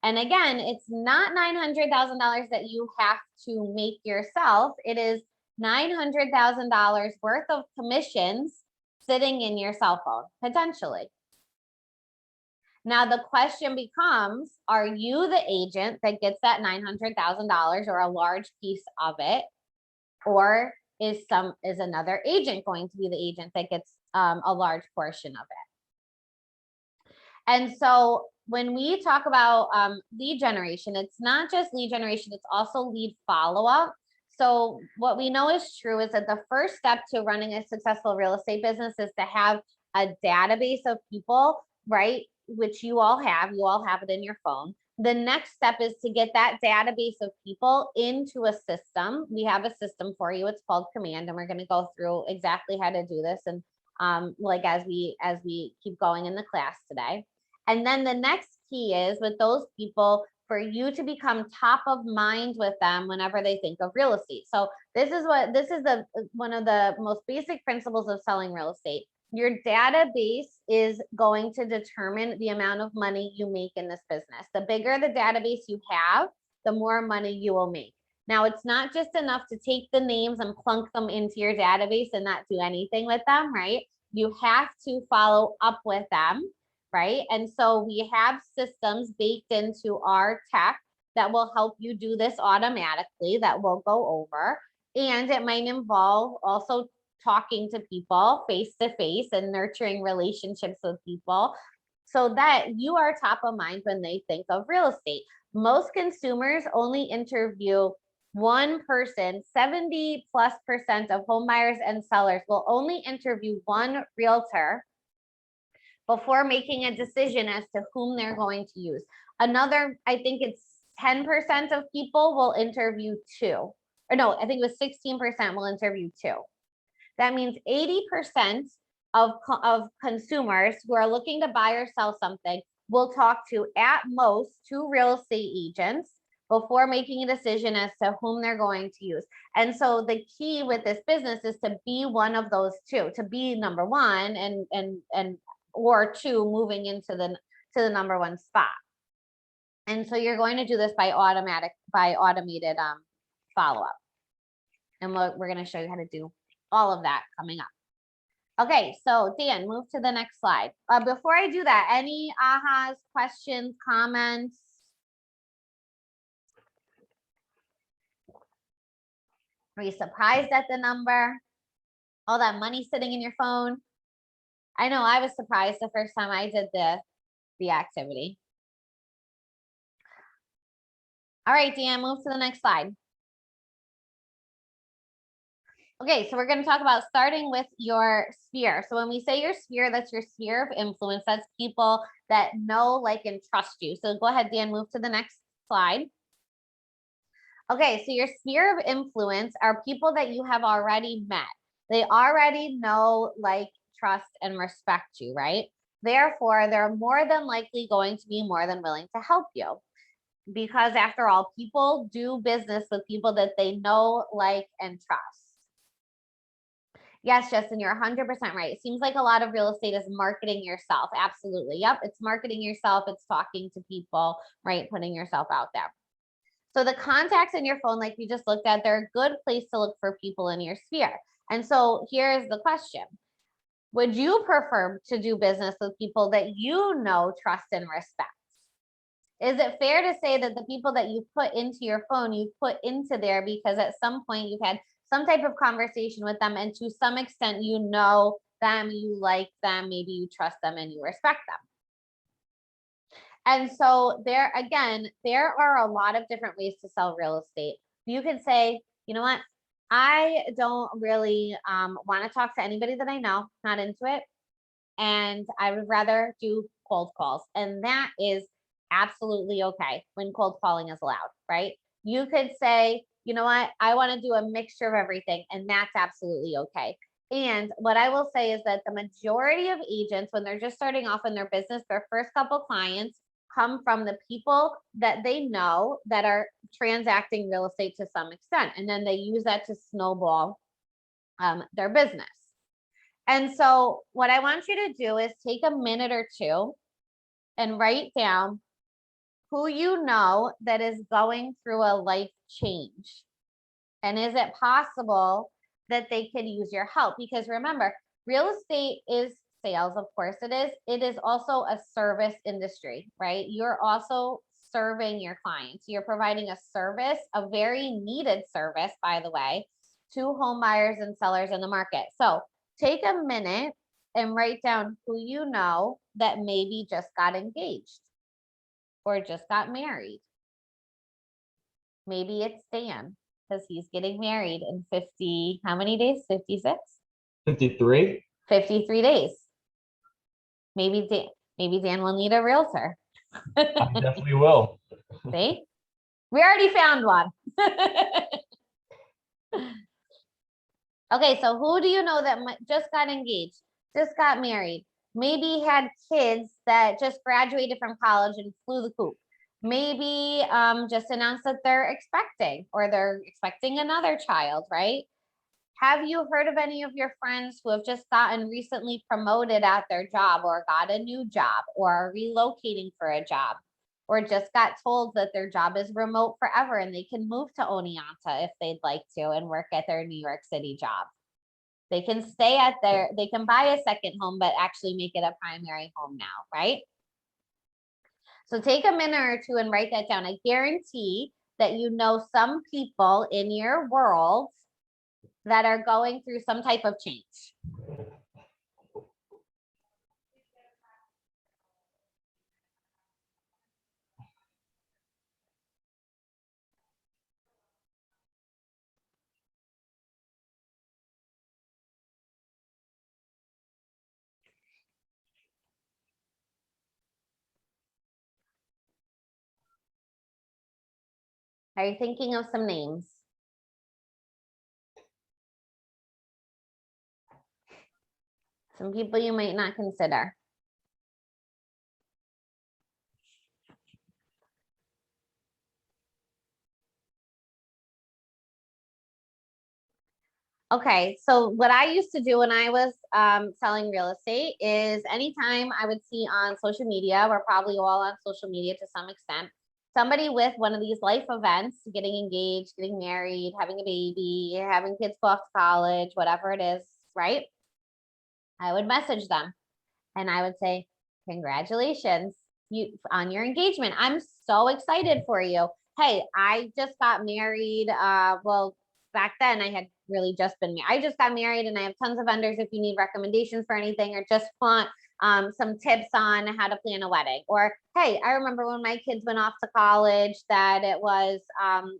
And again, it's not $900,000 that you have to make yourself. It is $900,000 worth of commissions sitting in your cell phone, potentially. Now, the question becomes, are you the agent that gets that $900,000 or a large piece of it? Or is another agent going to be the agent that gets a large portion of it? And so when we talk about lead generation, it's not just lead generation, it's also lead follow-up. So what we know is true is that the first step to running a successful real estate business is to have a database of people, right? Which you all have it in your phone. The next step is to get that database of people into a system. We have a system for you. It's called Command, and we're going to go through exactly how to do this. And like as we keep going in the class today. And then the next key is with those people for you to become top of mind with them whenever they think of real estate. So this is one of the most basic principles of selling real estate. Your database is going to determine the amount of money you make in this business. The bigger the database you have, the more money you will make. Now, it's not just enough to take the names and plunk them into your database and not do anything with them, right? You have to follow up with them, right? And so we have systems baked into our tech that will help you do this automatically, that we'll go over. And it might involve also talking to people face to face and nurturing relationships with people so that you are top of mind when they think of real estate. Most consumers only interview one person. 70+% of home buyers and sellers will only interview one realtor before making a decision as to whom they're going to use. Another, I think it's 10% of people will interview two. Or no, I think it was 16% will interview two. That means 80% of consumers who are looking to buy or sell something will talk to at most 2 real estate agents before making a decision as to whom they're going to use. And so the key with this business is to be one of those 2, to be number 1 and or 2 moving into the number 1 spot. And so you're going to do this by automated follow-up. And we're going to show you how to do all of that coming up. Okay, so Dan, move to the next slide. Before I do that, any ahas, questions, comments? Are you surprised at the number? All that money sitting in your phone? I know I was surprised the first time I did the activity. All right, Dan, move to the next slide. Okay, so we're going to talk about starting with your sphere. So when we say your sphere, that's your sphere of influence. That's people that know, like, and trust you. So go ahead, Dan, move to the next slide. Okay, so your sphere of influence are people that you have already met. They already know, like, trust, and respect you, right? Therefore, they're more than likely going to be more than willing to help you. Because after all, people do business with people that they know, like, and trust. Yes, Justin, you're 100% right. It seems like a lot of real estate is marketing yourself. Absolutely. Yep, it's marketing yourself. It's talking to people, right? Putting yourself out there. So the contacts in your phone, like we just looked at, they're a good place to look for people in your sphere. And so here's the question. Would you prefer to do business with people that you know, trust, and respect? Is it fair to say that the people that you put into your phone, you put into there because at some point you've had some type of conversation with them, and to some extent you know them, you like them, maybe you trust them and you respect them? And so there, again, there are a lot of different ways to sell real estate. You can say, you know what, I don't really want to talk to anybody that I know, not into it, and I would rather do cold calls. And that is absolutely okay when cold calling is allowed, right? You could say, you know what, I want to do a mixture of everything, and that's absolutely okay. And what I will say is that the majority of agents, when they're just starting off in their business, their first couple clients come from the people that they know that are transacting real estate to some extent. And then they use that to snowball their business. And so what I want you to do is take a minute or two and write down who you know that is going through a life change. And is it possible that they could use your help? Because remember, real estate is sales, of course it is. It is also a service industry, right? You're also serving your clients. You're providing a service, a very needed service, by the way, to home buyers and sellers in the market. So take a minute and write down who you know that maybe just got engaged or just got married. Maybe it's Dan, because he's getting married in 50, how many days? 56? 53? 53 days. Maybe Dan will need a realtor. I definitely will. See? We already found one. Okay, so who do you know that just got engaged, just got married, maybe had kids that just graduated from college and flew the coop? Maybe just announced that they're expecting, or they're expecting another child, right? Have you heard of any of your friends who have just gotten recently promoted at their job, or got a new job, or are relocating for a job, or just got told that their job is remote forever and they can move to Oneonta if they'd like to and work at their New York City job? They can stay at they can buy a second home, but actually make it a primary home now, right? So take a minute or two and write that down. I guarantee that you know some people in your world that are going through some type of change. Are you thinking of some names? Some people you might not consider. Okay, so what I used to do when I was selling real estate is anytime I would see on social media, we're probably all on social media to some extent, somebody with one of these life events, getting engaged, getting married, having a baby, having kids go off to college, whatever it is, right? I would message them and I would say, congratulations on your engagement. I'm so excited for you. Hey, I just got married. Well, back then I had really just been, I just got married and I have tons of vendors if you need recommendations for anything or just want some tips on how to plan a wedding. Or, hey, I remember when my kids went off to college that it was,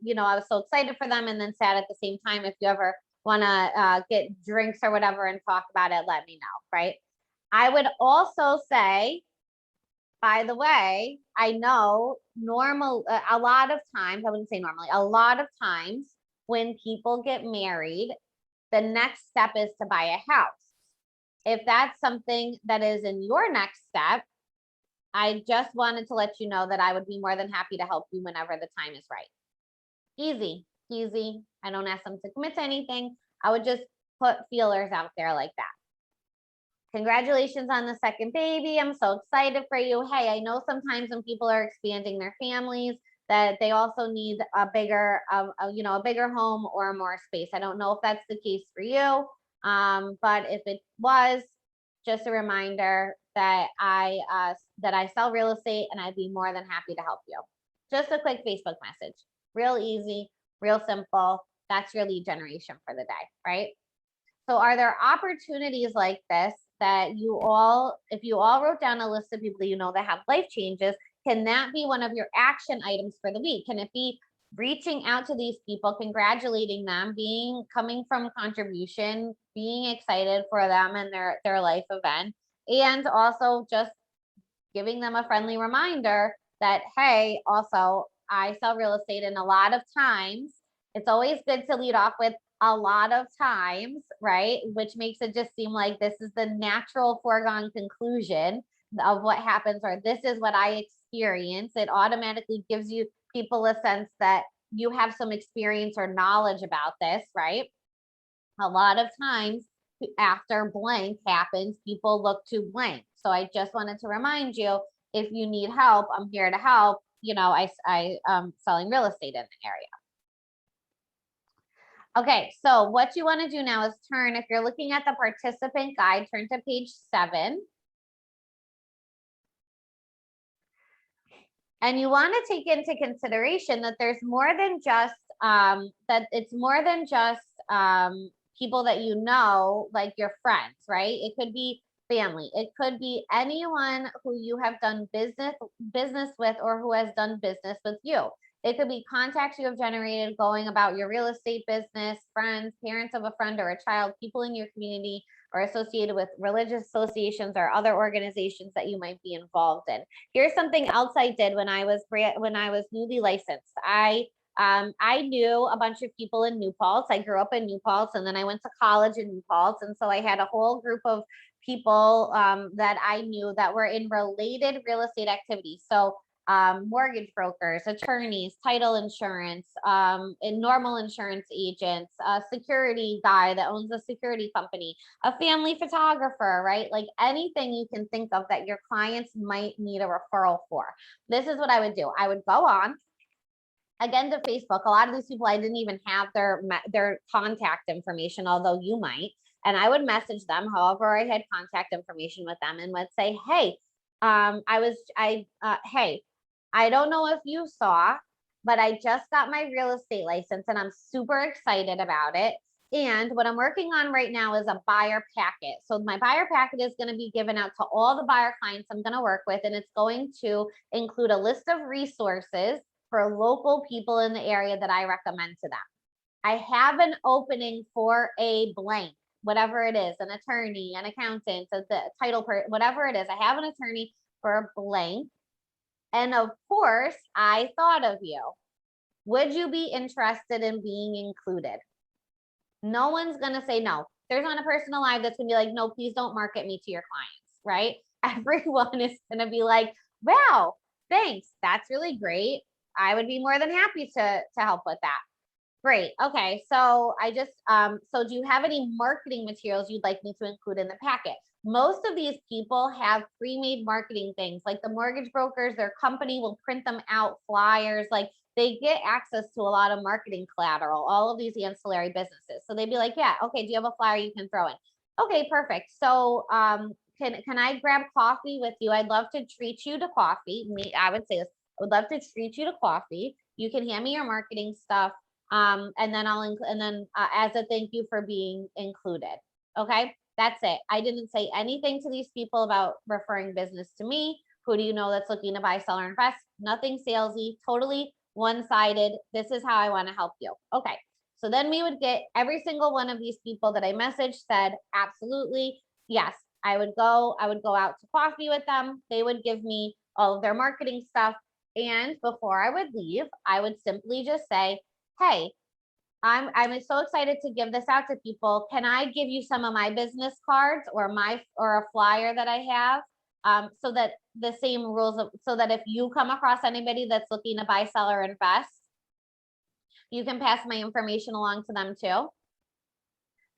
you know, I was so excited for them and then sad at the same time. If you ever want to get drinks or whatever and talk about it, let me know, right? I would also say, by the way, I know a lot of times, I wouldn't say normally, a lot of times when people get married, the next step is to buy a house. If that's something that is in your next step, I just wanted to let you know that I would be more than happy to help you whenever the time is right. Easy, easy. I don't ask them to commit to anything. I would just put feelers out there like that. Congratulations on the second baby. I'm so excited for you. Hey, I know sometimes when people are expanding their families that they also need a bigger, you know, a bigger home or more space. I don't know if that's the case for you. But if it was, just a reminder that I sell real estate and I'd be more than happy to help you. Just a quick Facebook message, real easy, real simple. That's your lead generation for the day, right? So are there opportunities like this that you all, if you all wrote down a list of people that you know that have life changes, can that be one of your action items for the week? Can it be reaching out to these people, congratulating them, coming from contribution, being excited for them and their life event, and also just giving them a friendly reminder that, hey, also I sell real estate, and a lot of times it's always good to lead off with a lot of times, right? Which makes it just seem like this is the natural foregone conclusion of what happens, or this is what I experience. It automatically gives you people a sense that you have some experience or knowledge about this, right? A lot of times after blank happens, people look to blank. So I just wanted to remind you, if you need help, I'm here to help. You know, I selling real estate in the area. Okay, so what you want to do now is turn, if you're looking at the participant guide, turn to page 7. And you want to take into consideration that there's more than just, that it's more than just people that you know, like your friends, right? It could be family. It could be anyone who you have done business with or who has done business with you. It could be contacts you have generated going about your real estate business, friends, parents of a friend or a child, people in your community, or associated with religious associations or other organizations that you might be involved in. Here's something else I did when I was newly licensed. I knew a bunch of people in New Paltz. I grew up in New Paltz, and then I went to college in New Paltz, and so I had a whole group of people that I knew that were in related real estate activities. So mortgage brokers, attorneys, title insurance, and normal insurance agents, a security guy that owns a security company, a family photographer, right? Like anything you can think of that your clients might need a referral for. This is what I would do. I would go on, again, to Facebook. A lot of these people, I didn't even have their contact information, although you might. And I would message them, however I had contact information with them, and would say, hey, hey, I don't know if you saw, but I just got my real estate license and I'm super excited about it. And what I'm working on right now is a buyer packet. So my buyer packet is going to be given out to all the buyer clients I'm going to work with, and it's going to include a list of resources for local people in the area that I recommend to them. I have an opening for a blank, whatever it is, an attorney, an accountant, the title, whatever it is. I have an attorney for a blank. And of course, I thought of you. Would you be interested in being included? No one's going to say no. There's not a person alive that's going to be like, no, please don't market me to your clients, right? Everyone is going to be like, wow, thanks. That's really great. I would be more than happy to help with that. Great. Okay. So I just, so do you have any marketing materials you'd like me to include in the packet? Most of these people have pre-made marketing things, like the mortgage brokers, their company will print them out, flyers, like they get access to a lot of marketing collateral, all of these ancillary businesses. So they'd be like, yeah, okay, do you have a flyer you can throw in? Okay, perfect. So can I grab coffee with you? I'd love to treat you to coffee. I would say this, I would love to treat you to coffee. You can hand me your marketing stuff. And then as a thank you for being included. Okay, that's it. I didn't say anything to these people about referring business to me. Who do you know that's looking to buy, sell, or invest? Nothing salesy, totally one-sided. This is how I want to help you. Okay. So then we would get every single one of these people that I messaged said, absolutely, yes, I would go out to coffee with them. They would give me all of their marketing stuff. And before I would leave, I would simply just say, hey, I'm so excited to give this out to people. Can I give you some of my business cards or a flyer that I have? So that the same rules so that if you come across anybody that's looking to buy, sell, or invest, you can pass my information along to them too.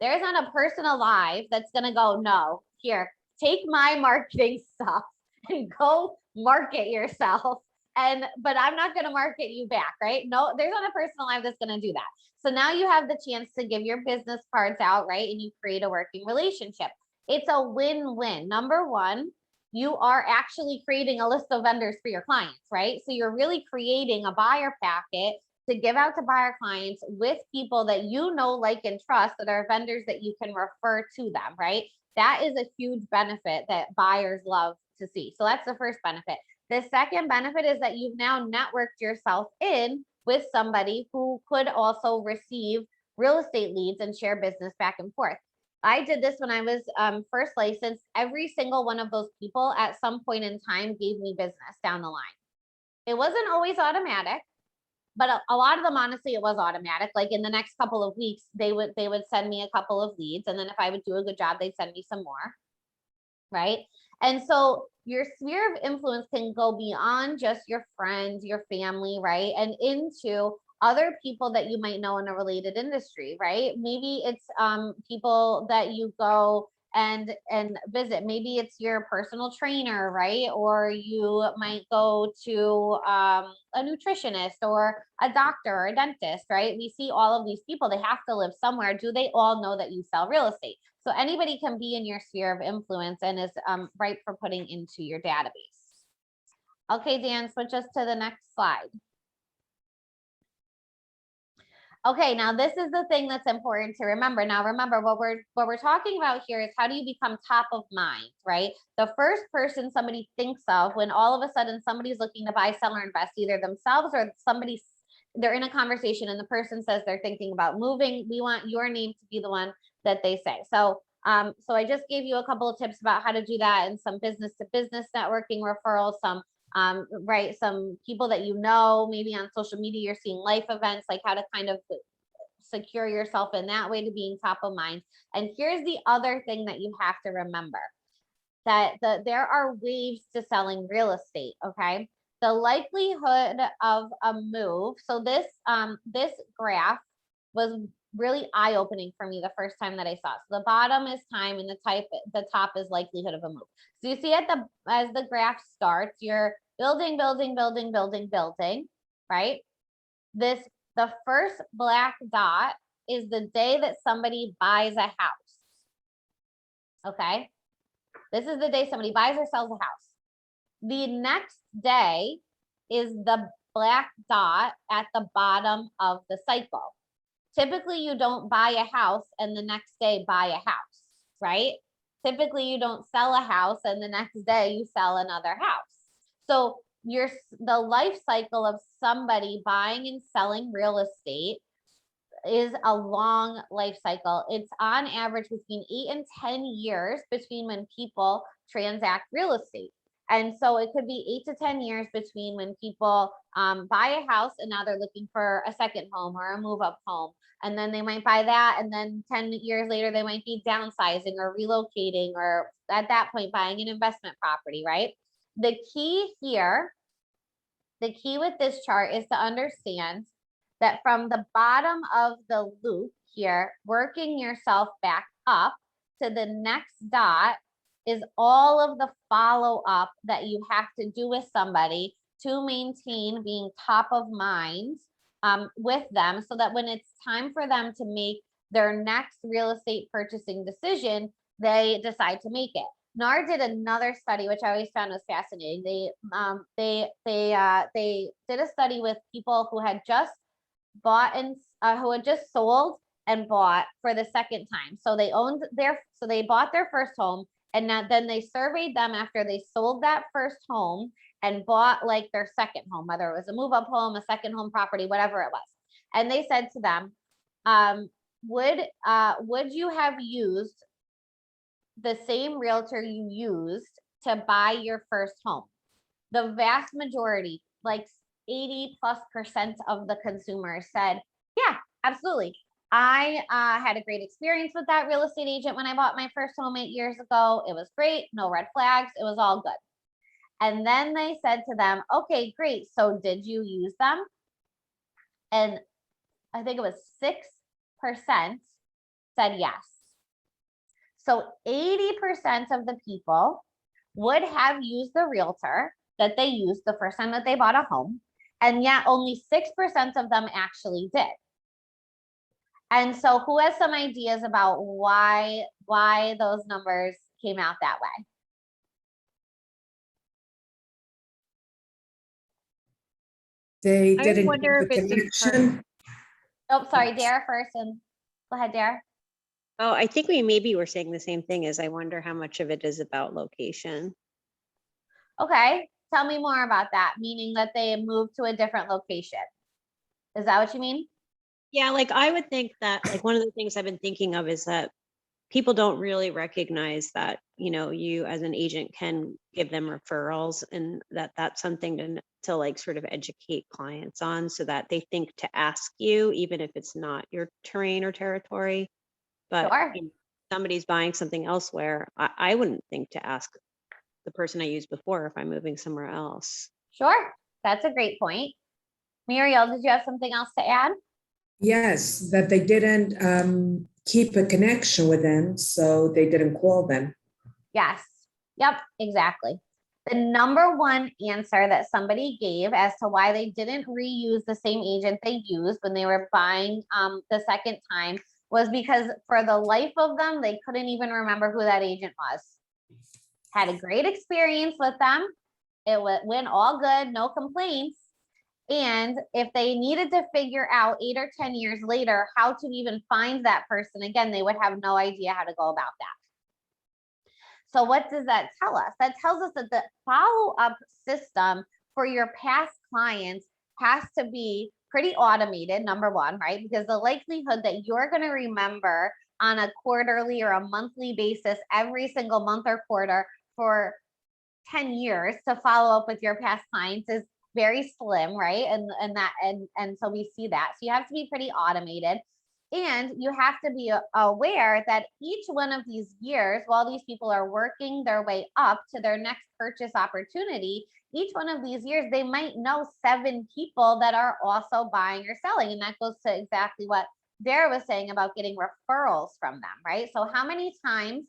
There isn't a person alive that's gonna go, no, here, take my marketing stuff and go market yourself. But I'm not gonna market you back, right? No, there's not a person alive that's gonna do that. So now you have the chance to give your business cards out, right? And you create a working relationship. It's a win-win. Number one, you are actually creating a list of vendors for your clients, right? So you're really creating a buyer packet to give out to buyer clients with people that you know, like, and trust, that are vendors that you can refer to them, right? That is a huge benefit that buyers love to see. So that's the first benefit. The second benefit is that you've now networked yourself in with somebody who could also receive real estate leads and share business back and forth. I did this when I was first licensed. Every single one of those people at some point in time gave me business down the line. It wasn't always automatic, but a lot of them, honestly, it was automatic. Like in the next couple of weeks, they would send me a couple of leads. And then if I would do a good job, they'd send me some more, right? And so your sphere of influence can go beyond just your friends, your family, right? And into other people that you might know in a related industry, right? Maybe it's people that you go and visit. Maybe it's your personal trainer, right? Or you might go to a nutritionist or a doctor or a dentist, right? We see all of these people, they have to live somewhere. Do they all know that you sell real estate? So anybody can be in your sphere of influence and is ripe for putting into your database. Okay, Dan, switch us to the next slide. Okay, now this is the thing that's important to remember. Now remember, what we're talking about here is how do you become top of mind, right? The first person somebody thinks of when all of a sudden somebody's looking to buy, sell, or invest, either themselves or they're in a conversation and the person says they're thinking about moving, we want your name to be the one that they say. So I just gave you a couple of tips about how to do that, and some business to business networking referrals, some people that you know, maybe on social media, you're seeing life events, like how to kind of secure yourself in that way to being top of mind. And here's the other thing that you have to remember, that there are waves to selling real estate, okay? The likelihood of a move, so this graph was really eye-opening for me the first time that I saw it. So the bottom is time and the top is likelihood of a move. So you see as the graph starts, you're building, right? The first black dot is the day that somebody buys a house. Okay. This is the day somebody buys or sells a house. The next day is the black dot at the bottom of the cycle. Typically, you don't buy a house and the next day buy a house, right? Typically, you don't sell a house and the next day you sell another house. So the life cycle of somebody buying and selling real estate is a long life cycle. It's on average between 8 and 10 years between when people transact real estate. And so it could be 8 to 10 years between when people buy a house and now they're looking for a second home or a move up home. And then they might buy that. And then 10 years later, they might be downsizing or relocating, or at that point, buying an investment property, right? The key with this chart is to understand that from the bottom of the loop here, working yourself back up to the next dot is all of the follow-up that you have to do with somebody to maintain being top of mind with them, so that when it's time for them to make their next real estate purchasing decision, they decide to make it. NAR did another study, which I always found was fascinating. They did a study with people who had just bought and, who had just sold and bought for the second time. So they so they bought their first home, and then they surveyed them after they sold that first home and bought like their second home, whether it was a move-up home, a second home property, whatever it was. And they said to them, would you have used the same realtor you used to buy your first home? The vast majority, like 80+% of the consumers said, yeah, absolutely. I had a great experience with that real estate agent when I bought my first home 8 years ago. It was great, no red flags, it was all good. And then they said to them, okay, great. So did you use them? And I think it was 6% said yes. So 80% of the people would have used the realtor that they used the first time that they bought a home, and yet only 6% of them actually did. And so who has some ideas about why those numbers came out that way? They I didn't wonder keep the if it's connection. Oh, sorry, Dara first, and go ahead, Dara. Oh, I think we maybe were saying the same thing, as I wonder how much of it is about location. Okay, tell me more about that, meaning that they moved to a different location. Is that what you mean? Yeah, like I would think that, like, one of the things I've been thinking of is that people don't really recognize that, you know, you as an agent can give them referrals, and that's something to like sort of educate clients on, so that they think to ask you, even if it's not your terrain or territory. But Sure. if somebody's buying something elsewhere, I wouldn't think to ask the person I used before if I'm moving somewhere else. Sure, that's a great point. Muriel, did you have something else to add? Yes, that they didn't keep a connection with them, so they didn't call them. Yes. Yep, exactly. The number one answer that somebody gave as to why they didn't reuse the same agent they used when they were buying the second time was because for the life of them, they couldn't even remember who that agent was. Had a great experience with them. It went all good, no complaints. And if they needed to figure out 8 or 10 years later how to even find that person again, they would have no idea how to go about that. So what does that tell us? That tells us that the follow-up system for your past clients has to be pretty automated, number one, right? Because the likelihood that you're going to remember on a quarterly or a monthly basis every single month or quarter for 10 years to follow up with your past clients is very slim, right? And so we see that. So you have to be pretty automated. And you have to be aware that each one of these years, while these people are working their way up to their next purchase opportunity, each one of these years, they might know 7 people that are also buying or selling. And that goes to exactly what Dara was saying about getting referrals from them, right? So how many times,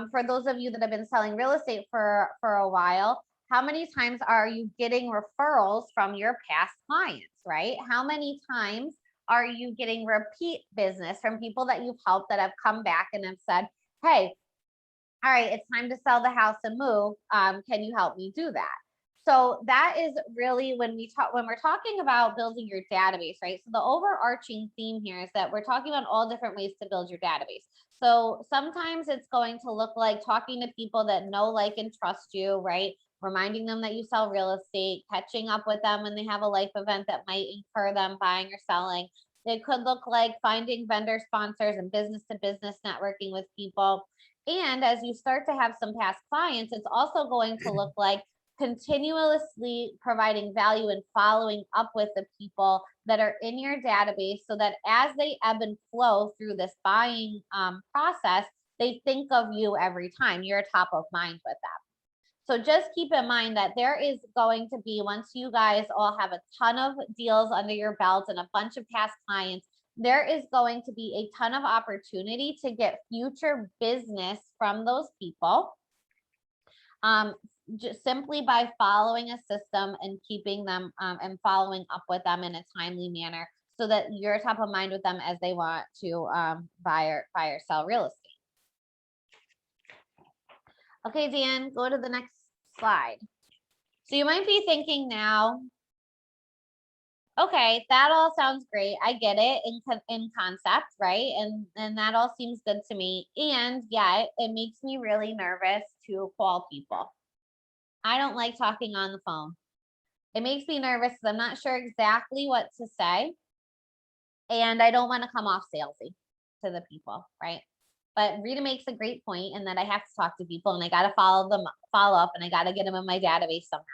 for those of you that have been selling real estate for a while, how many times are you getting referrals from your past clients, right? How many times are you getting repeat business from people that you've helped that have come back and have said, hey, all right, it's time to sell the house and move. Can you help me do that? So that is really when we're talking about building your database, right? So the overarching theme here is that we're talking about all different ways to build your database. So sometimes it's going to look like talking to people that know, like, and trust you, right? Reminding them that you sell real estate, catching up with them when they have a life event that might incur them buying or selling. It could look like finding vendor sponsors and business to business networking with people. And as you start to have some past clients, it's also going to look like continuously providing value and following up with the people that are in your database, so that as they ebb and flow through this buying process, they think of you every time. You're top of mind with them. So just keep in mind that there is going to be, once you guys all have a ton of deals under your belt and a bunch of past clients, there is going to be a ton of opportunity to get future business from those people. Just simply by following a system and keeping them and following up with them in a timely manner, so that you're top of mind with them as they want to buy or sell real estate. Okay, Dan, go to the next slide. So you might be thinking now, Okay, that all sounds great. I get it in concept, right? And that all seems good to me. And yet it makes me really nervous to call people. I don't like talking on the phone. It makes me nervous because I'm not sure exactly what to say. And I don't want to come off salesy to the people, right? But Rita makes a great point in that I have to talk to people and I got to follow up, and I got to get them in my database somehow.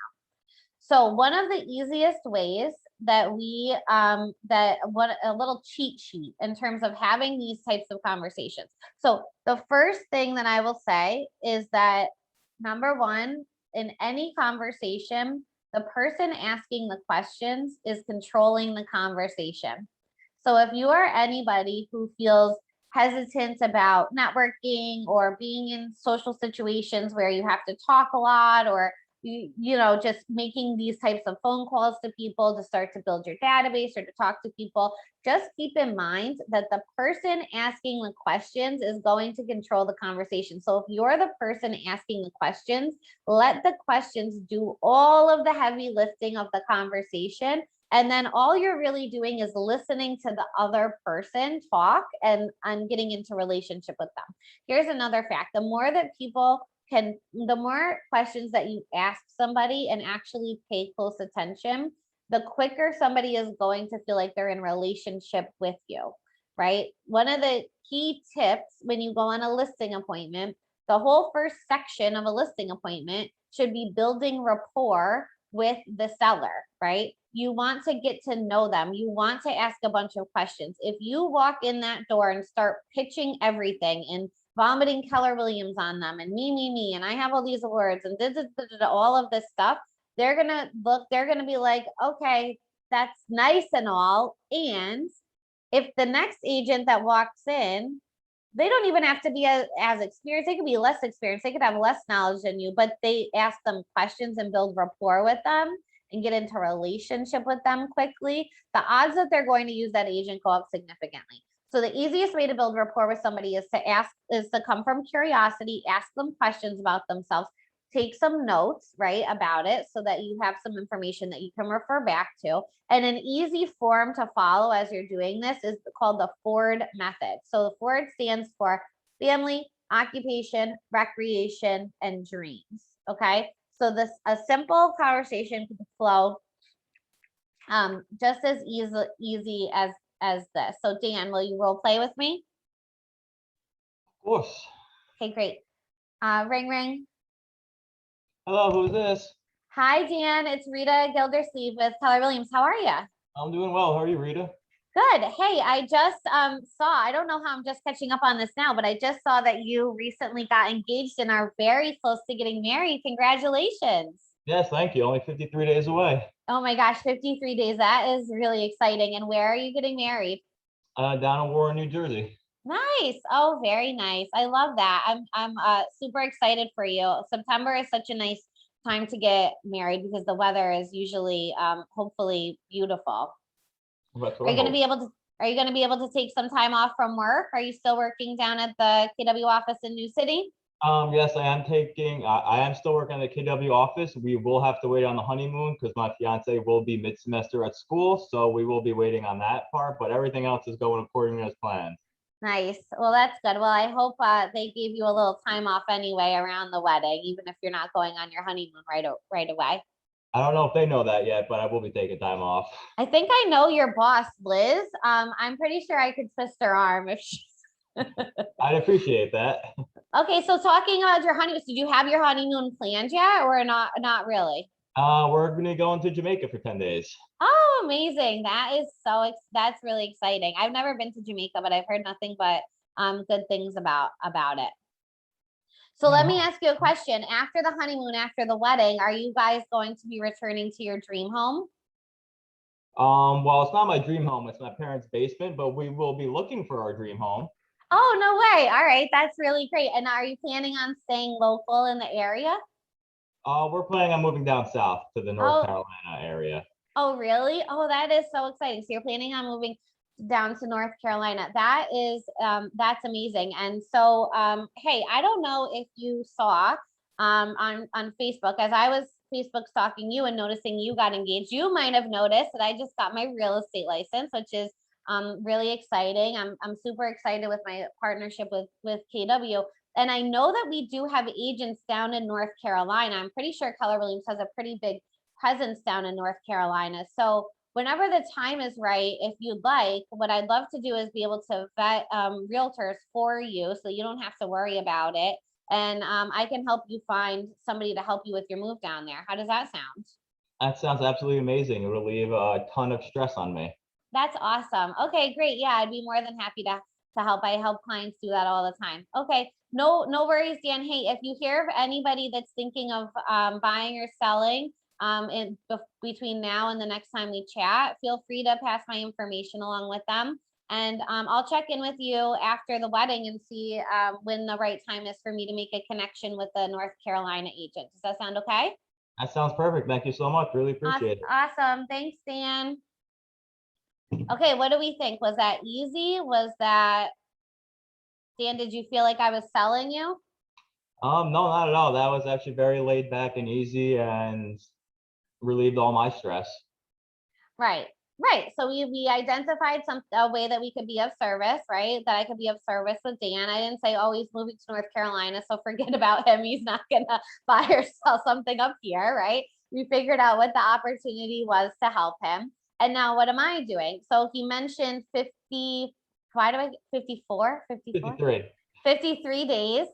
So one of the easiest ways that we, a little cheat sheet in terms of having these types of conversations. So the first thing that I will say is that, number one, in any conversation, the person asking the questions is controlling the conversation. So if you are anybody who feels hesitant about networking or being in social situations where you have to talk a lot, or just making these types of phone calls to people to start to build your database or to talk to people, just keep in mind that the person asking the questions is going to control the conversation. So if you're the person asking the questions, let the questions do all of the heavy lifting of the conversation. And then all you're really doing is listening to the other person talk and getting into relationship with them. Here's another fact. The more questions that you ask somebody and actually pay close attention, the quicker somebody is going to feel like they're in relationship with you, right? One of the key tips when you go on a listing appointment, the whole first section of a listing appointment should be building rapport with the seller, right? You want to get to know them. You want to ask a bunch of questions. If you walk in that door and start pitching everything and vomiting Keller Williams on them and me, and I have all these awards and all of this stuff, they're gonna be like, okay, that's nice and all. And if the next agent that walks in, they don't even have to be as experienced, they could be less experienced, they could have less knowledge than you, but they ask them questions and build rapport with them and get into relationship with them quickly, the odds that they're going to use that agent go up significantly. So the easiest way to build rapport with somebody is to come from curiosity, ask them questions about themselves, take some notes, right, about it so that you have some information that you can refer back to. And an easy form to follow as you're doing this is called the Ford method. So the Ford stands for family, occupation, recreation, and dreams. Okay. So a simple conversation can flow just as easy as this. So Dan, will you role play with me? Of course. Okay, great. Ring ring. Hello, who's this? Hi, Dan. It's Rita Gildersleeve with Keller Williams. How are you? I'm doing well. How are you, Rita? Good. Hey, I just saw, I don't know how I'm just catching up on this now, but I just saw that you recently got engaged and are very close to getting married. Congratulations. Yes, thank you. Only 53 days away. Oh my gosh, 53 days. That is really exciting. And where are you getting married? Down in Warren, New Jersey. Nice. Oh, very nice. I love that. I'm super excited for you. September is such a nice time to get married because the weather is usually hopefully beautiful. That's what Are you I going to hope. be able to take some time off from work? Are you still working down at the KW office in New City? Yes, I am still working at the KW office. We will have to wait on the honeymoon because my fiance will be mid-semester at school. So we will be waiting on that part, but everything else is going according as planned. Nice. Well, that's good. Well, I hope they gave you a little time off anyway around the wedding, even if you're not going on your honeymoon right away. I don't know if they know that yet, but I will be taking time off. I think I know your boss, Liz. I'm pretty sure I could twist her arm if she. I'd appreciate that. Okay, so talking about your honeymoon, did you have your honeymoon planned yet, or not? Not really. We're going to go into Jamaica for 10 days. Oh, amazing! That's really exciting. I've never been to Jamaica, but I've heard nothing but good things about it. So let me ask you a question. After the honeymoon, after the wedding, are you guys going to be returning to your dream home? Well, it's not my dream home, it's my parents' basement, but we will be looking for our dream home. Oh, no way. All right, that's really great. And are you planning on staying local in the area? We're planning on moving down south to the North Carolina area. Oh, really? Oh, that is so exciting. So you're planning on moving down to North Carolina. That is, that's amazing. And so, hey, I don't know if you saw on Facebook, as I was Facebook stalking you and noticing you got engaged. You might have noticed that I just got my real estate license, which is really exciting. I'm super excited with my partnership with KW. And I know that we do have agents down in North Carolina. I'm pretty sure Keller Williams has a pretty big presence down in North Carolina. So whenever the time is right, if you'd like, what I'd love to do is be able to vet realtors for you so you don't have to worry about it. And I can help you find somebody to help you with your move down there. How does that sound? That sounds absolutely amazing. It will relieve a ton of stress on me. That's awesome. Okay, great. Yeah, I'd be more than happy to help. I help clients do that all the time. Okay, no worries, Dan. Hey, if you hear of anybody that's thinking of buying or selling between now and the next time we chat, feel free to pass my information along with them. And I'll check in with you after the wedding and see when the right time is for me to make a connection with the North Carolina agent. Does that sound okay? That sounds perfect. Thank you so much. Really appreciate it. Awesome. Thanks, Dan. Okay, what do we think? Was that easy? Was that, Dan, did you feel like I was selling you? No, not at all. That was actually very laid back and easy and relieved all my stress. Right. So we identified a way that we could be of service, right? That I could be of service with Dan. I didn't say, oh, he's moving to North Carolina, so forget about him. He's not gonna buy or sell something up here, right? We figured out what the opportunity was to help him. And now what am I doing? So he mentioned 54, 53 days.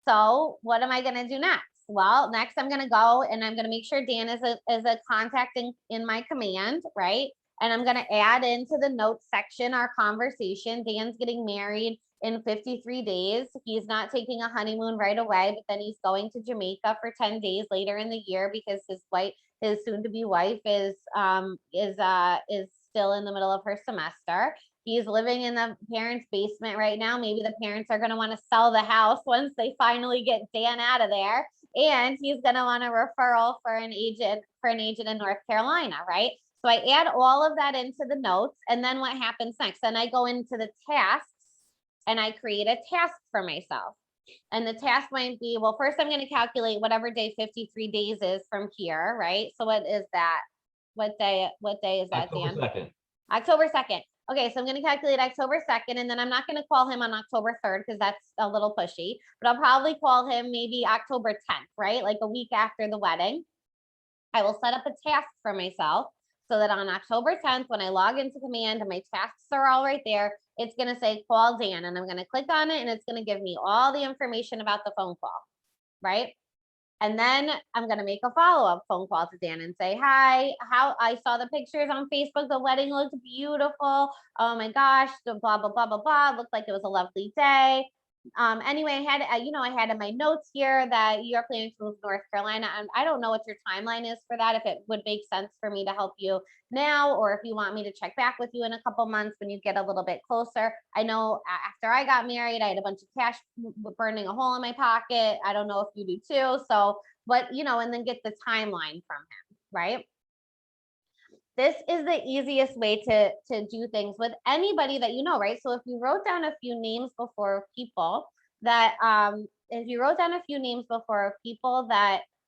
So what am I gonna do next? Well, next I'm gonna go and I'm gonna make sure Dan is a contact in my command, right? And I'm gonna add into the notes section our conversation. Dan's getting married in 53 days. He's not taking a honeymoon right away, but then he's going to Jamaica for 10 days later in the year because his soon-to-be wife is still in the middle of her semester. He's living in the parents' basement right now. Maybe the parents are going to want to sell the house once they finally get Dan out of there. And he's going to want a referral for an agent in North Carolina, right? So I add all of that into the notes. And then what happens next? Then I go into the tasks and I create a task for myself. And the task might be, well, first I'm going to calculate whatever day 53 days is from here, right? So what is that? What day is that, Dan? October 2nd. October 2nd. Okay, so I'm going to calculate October 2nd, and then I'm not going to call him on October 3rd because that's a little pushy, but I'll probably call him maybe October 10th, right? Like a week after the wedding. I will set up a task for myself so that on October 10th, when I log into command and my tasks are all right there, it's going to say call Dan, and I'm going to click on it and it's going to give me all the information about the phone call, right? And then I'm going to make a follow-up phone call to Dan and say, hi, how I saw the pictures on Facebook. The wedding looked beautiful. Oh my gosh, the blah, blah, blah, blah, blah. Looked like it was a lovely day. Anyway, I had in my notes here that you're planning to move to North Carolina. And I don't know what your timeline is for that, if it would make sense for me to help you now, or if you want me to check back with you in a couple months when you get a little bit closer. I know after I got married, I had a bunch of cash burning a hole in my pocket. I don't know if you do too. So, and then get the timeline from him, right? This is the easiest way to do things with anybody that you know, right? So if you wrote down a few names before people that,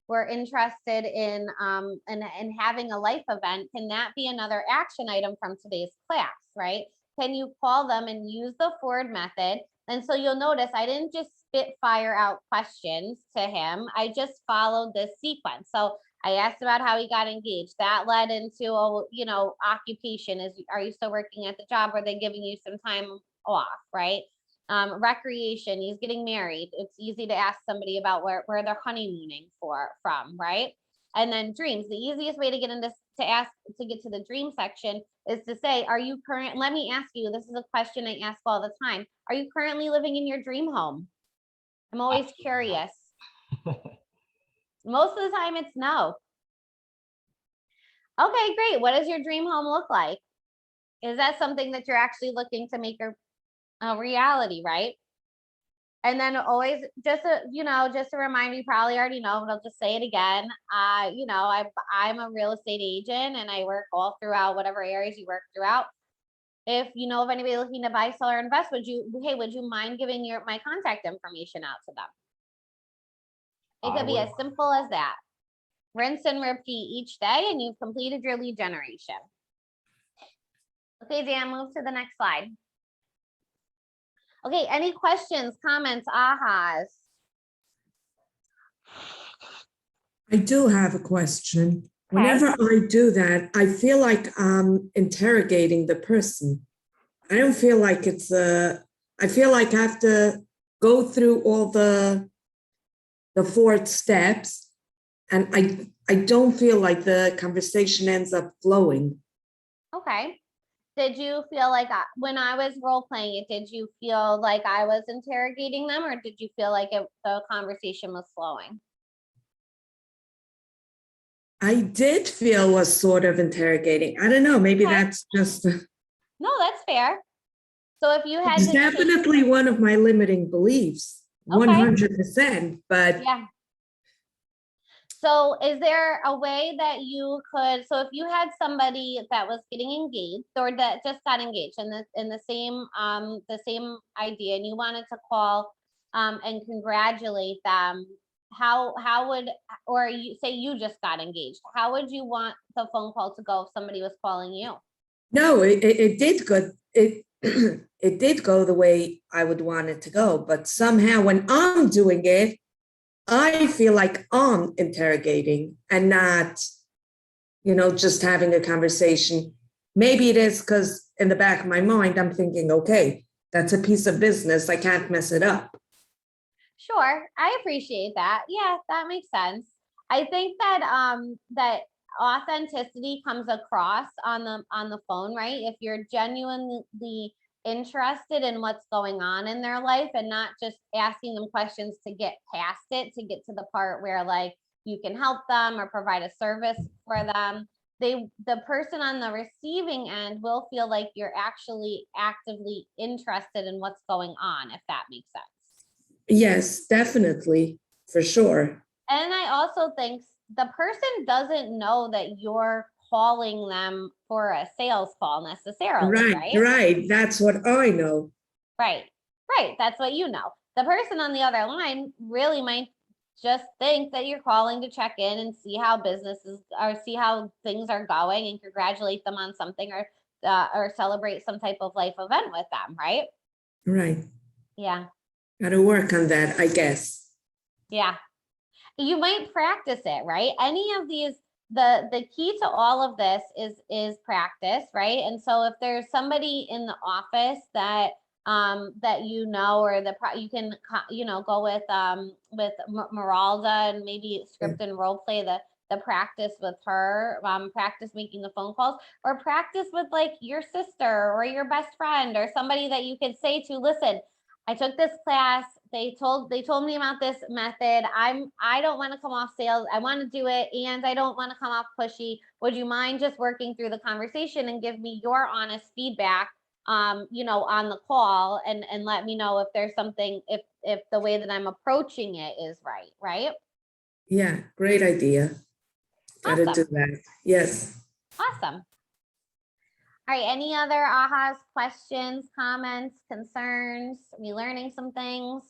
were interested in having a life event, can that be another action item from today's class, right? Can you call them and use the Ford method? And so you'll notice I didn't just spit fire out questions to him. I just followed this sequence. So I asked about how he got engaged. That led into, occupation. Are you still working at the job? Are they giving you some time off, right? Recreation, he's getting married. It's easy to ask somebody about where they're honeymooning from, right? And then dreams. The easiest way to get to the dream section is to say, let me ask you, this is a question I ask all the time. Are you currently living in your dream home? I'm always curious. Most of the time it's no. Okay, great. What does your dream home look like? Is that something that you're actually looking to make a reality, right? And then always just a reminder, you probably already know, but I'll just say it again. I'm a real estate agent and I work all throughout whatever areas you work throughout. If you know of anybody looking to buy, sell, or invest, would you mind giving my contact information out to them? It could be as simple as that, rinse and repeat each day, and you've completed your lead generation. Okay, Dan, move to the next slide. Okay, any questions, comments, ahas? I do have a question. Okay. Whenever I do that, I feel like I'm interrogating the person. I don't feel like I feel like I have to go through all the 4 steps, and I don't feel like the conversation ends up flowing. Okay. Did you feel like when I was role playing it, did you feel like I was interrogating them, or did you feel like the conversation was flowing? I did feel was sort of interrogating. I don't know, maybe Okay. that's just, No, that's fair. So if you had it's to take, definitely one of my limiting beliefs, Okay. 100%, but yeah. So is there a way that you could, so if you had somebody that was getting engaged or that just got engaged in the same idea, and you wanted to call and congratulate them, how would, or you say you just got engaged, how would you want the phone call to go if somebody was calling you? no, it did go, it did go the way I would want it to go, but somehow when I'm doing it, I feel like I'm interrogating and not, just having a conversation. Maybe it is because in the back of my mind, I'm thinking, okay, that's a piece of business. I can't mess it up. Sure, I appreciate that. Yeah, that makes sense. I think that that authenticity comes across on the phone, right? If you're genuinely interested in what's going on in their life and not just asking them questions to get past it, to get to the part where like you can help them or provide a service for them, the person on the receiving end will feel like you're actually actively interested in what's going on, if that makes sense. Yes, definitely, for sure. And I also think the person doesn't know that you're calling them for a sales call necessarily, Right, right? right. That's what I know. Right, right. That's what you know. The person on the other line really might just think that you're calling to check in and see how businesses or see how things are going and congratulate them on something or celebrate some type of life event with them, right? Right. Yeah, Got to work on that, I guess. yeah. You might practice it, right? Any of these, the key to all of this is practice, right? And so if there's somebody in the office that that or you can go with Meralda and maybe script and role play the practice with her, practice making the phone calls, or practice with like your sister or your best friend or somebody that you could say to, listen, I took this class. They told me about this method. I don't want to come off sales. I want to do it, and I don't want to come off pushy. Would you mind just working through the conversation and give me your honest feedback, on the call, and let me know if there's something, if the way that I'm approaching it is right, right? Yeah, great idea. Got to do Awesome. that. Yes. Awesome. All right, any other ahas, questions, comments, concerns? Are we learning some things?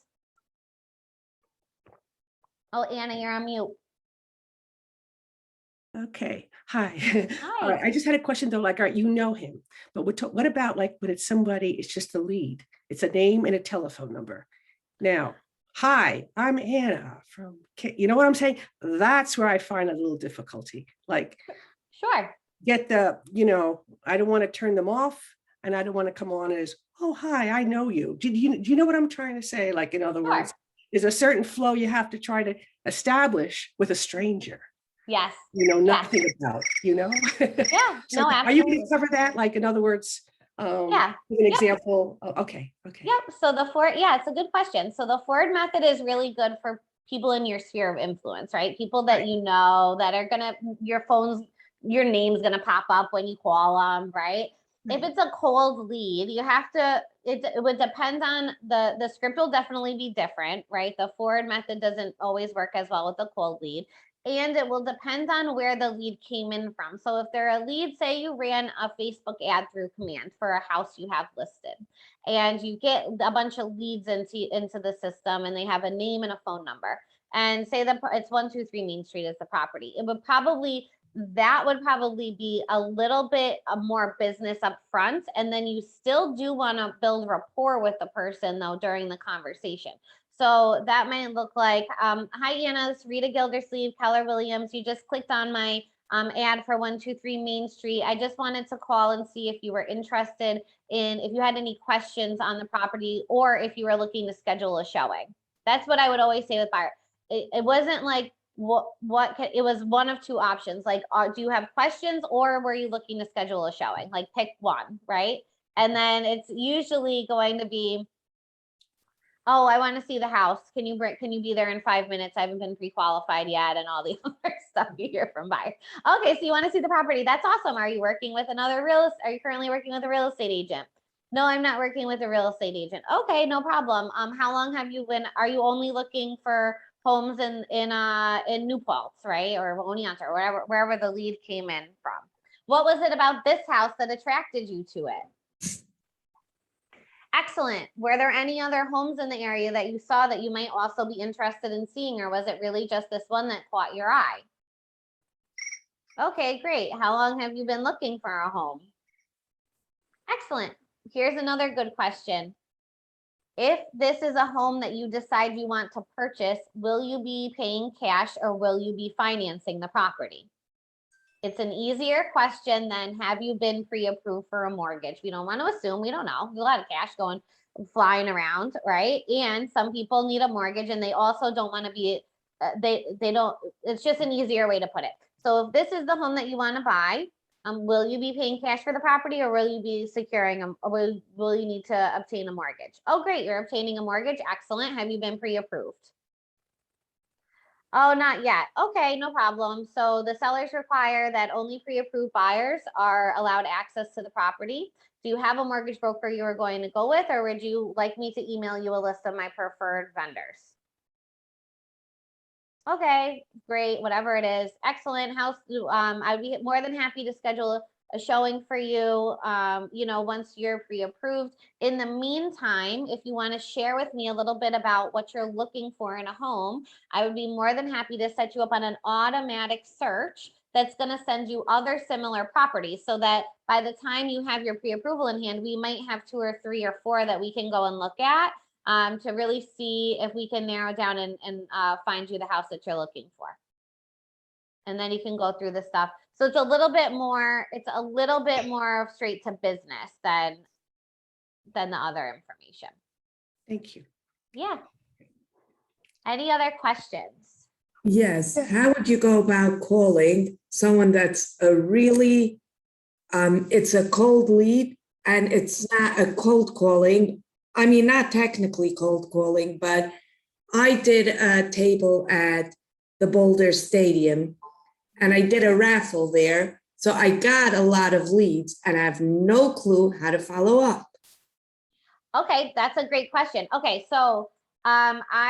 Oh, Anna, you're on mute. Okay, hi. Hi. All right, I just had a question though, like, all right, you know him, but what about like when it's somebody, it's just a lead, it's a name and a telephone number. Now, hi, I'm Anna from, you know what I'm saying? That's where I find a little difficulty, like Sure. get I don't want to turn them off and I don't want to come on as, oh, hi, I know you. Do you know what I'm trying to say? Like, in other Sure. words, there's a certain flow you have to try to establish with a stranger. Yes. Nothing about, Yeah. So No, are you going absolutely. to cover that? Like, in other words, Yeah. give an Yep. example. Oh, okay. Yep. So it's a good question. So the Ford method is really good for people in your sphere of influence, right? People that you know that are your name's gonna pop up when you call them, right? If it's a cold lead, you have to, it would depend on the script will definitely be different, right? The Ford method doesn't always work as well with the cold lead. And it will depend on where the lead came in from. So if they're a lead, say you ran a Facebook ad through command for a house you have listed, and you get a bunch of leads into the system and they have a name and a phone number. and say that it's 123 Main Street is the property. That would probably be a little bit more business up front. And then you still do want to build rapport with the person though during the conversation. So that might look like, hi Anna, it's Rita Gildersleeve, Keller Williams. You just clicked on my ad for 123 Main Street. I just wanted to call and see if you were interested in, if you had any questions on the property, or if you were looking to schedule a showing. That's what I would always say with buyer. It wasn't like, it was one of two options. Like, do you have questions, or were you looking to schedule a showing? Like, pick one, right? And then it's usually going to be, oh, I want to see the house. Can you be there in 5 minutes? I haven't been pre-qualified yet, and all the other stuff you hear from buyers. Okay, so you want to see the property. That's awesome. Are you working with are you currently working with a real estate agent? No, I'm not working with a real estate agent. Okay, no problem. How long have you been, are you only looking for homes in New Paltz, right? Or Oneonta, or wherever the lead came in from? What was it about this house that attracted you to it? Excellent. Were there any other homes in the area that you saw that you might also be interested in seeing, or was it really just this one that caught your eye? Okay, great. How long have you been looking for a home? Excellent. Here's another good question. If this is a home that you decide you want to purchase, will you be paying cash or will you be financing the property? It's an easier question than have you been pre-approved for a mortgage? We don't want to assume, we don't know. There's a lot of cash flying around, right? And some people need a mortgage and they also don't want to be, it's just an easier way to put it. So if this is the home that you want to buy, will you be paying cash for the property, or will you be securing or will you need to obtain a mortgage? Oh, great. You're obtaining a mortgage. Excellent. Have you been pre-approved? Oh, not yet. Okay, no problem. So the sellers require that only pre-approved buyers are allowed access to the property. Do you have a mortgage broker you are going to go with, or would you like me to email you a list of my preferred vendors? Okay, great, whatever it is. Excellent. I'd be more than happy to schedule a showing for you, once you're pre-approved. In the meantime, if you want to share with me a little bit about what you're looking for in a home, I would be more than happy to set you up on an automatic search that's going to send you other similar properties, so that by the time you have your pre-approval in hand, we might have 2 or 3 or 4 that we can go and look at. To really see if we can narrow down and find you the house that you're looking for. And then you can go through the stuff. So it's a little bit more straight to business than the other information. Thank you. Yeah. Any other questions? Yes, how would you go about calling someone that's a really, it's a cold lead and it's not a cold calling? I mean, not technically cold calling, but I did a table at the Boulder Stadium and I did a raffle there. So I got a lot of leads and I have no clue how to follow up. Okay, that's a great question. Okay, so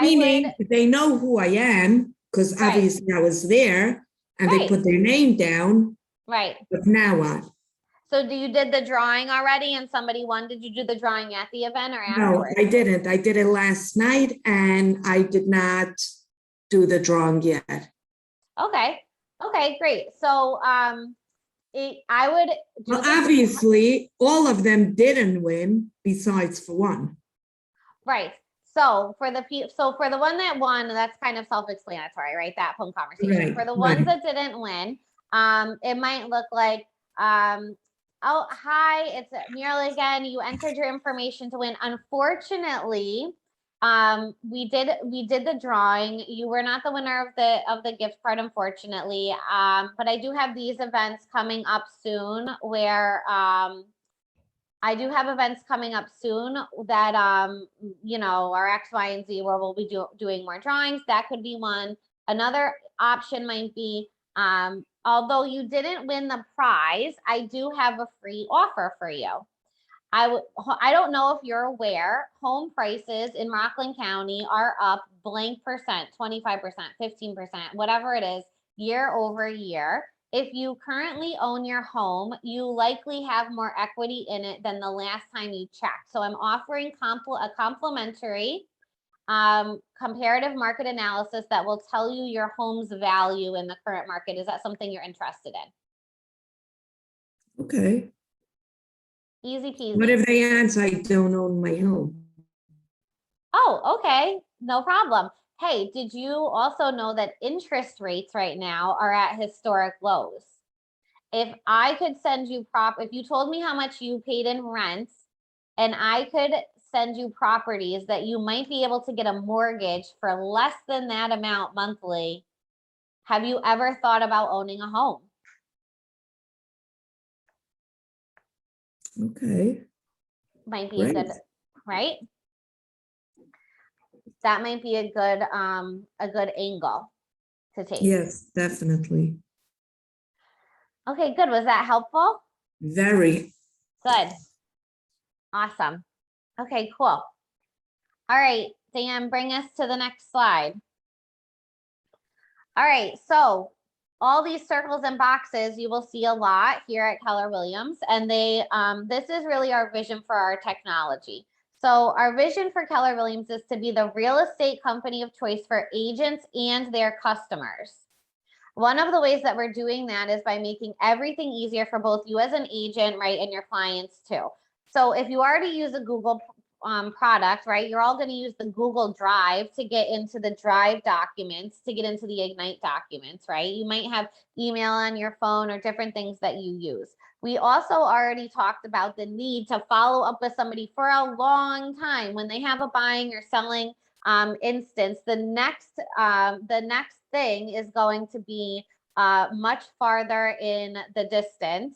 Meaning they know who I am because Right. obviously I was there and they Right. put their name down, right. but now what? So you did the drawing already and somebody won? Did you do the drawing at the event or No, afterwards? I didn't. I did it last night and I did not do the drawing yet. Okay, great. So I would do Well, the- obviously, all of them didn't win besides for one. right. So for the one that won, that's kind of self-explanatory, right? That phone conversation. Right, For the ones right. that didn't win, it might look like, oh, hi, it's Muriel again. You entered your information to win. Unfortunately, we did the drawing. You were not the winner of the gift card, unfortunately. But I do have these events coming up soon where I do have events coming up soon that are X, Y, and Z, where we'll be doing more drawings. That could be one. Another option might be, although you didn't win the prize, I do have a free offer for you. I don't know if you're aware, home prices in Rockland County are up blank percent, 25%, 15%, whatever it is, year over year. If you currently own your home, you likely have more equity in it than the last time you checked. So I'm offering a complimentary comparative market analysis that will tell you your home's value in the current market. Is that something you're interested in? Okay. Easy peasy. What if they answer, I don't own my home? Oh, okay, no problem. Hey, did you also know that interest rates right now are at historic lows? If I could send you if you told me how much you paid in rent, and I could send you properties that you might be able to get a mortgage for less than that amount monthly, have you ever thought about owning a home? Okay, Might be a great. good, right? That might be a good angle to take. Yes, definitely. Okay, good. Was that helpful? Very. Good. Awesome. Okay, cool. All right, Dan, bring us to the next slide. All right, so all these circles and boxes you will see a lot here at Keller Williams, and they this is really our vision for our technology. So our vision for Keller Williams is to be the real estate company of choice for agents and their customers. One of the ways that we're doing that is by making everything easier for both you as an agent, right, and your clients too. So if you already use a Google product, right, you're all going to use the Google Drive to get into the Drive documents, to get into the Ignite documents, right? You might have email on your phone or different things that you use. We also already talked about the need to follow up with somebody for a long time when they have a buying or selling instance. The next thing is going to be much farther in the distance.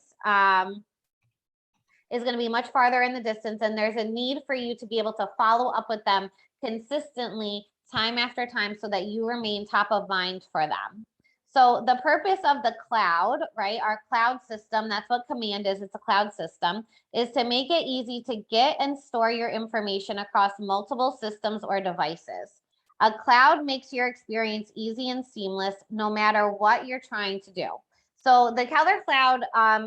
Is going to be much farther in the distance, and there's a need for you to be able to follow up with them consistently time after time so that you remain top of mind for them. So the purpose of the cloud, right, our cloud system, that's what Command is, it's a cloud system, is to make it easy to get and store your information across multiple systems or devices. A cloud makes your experience easy and seamless no matter what you're trying to do. So the Keller Cloud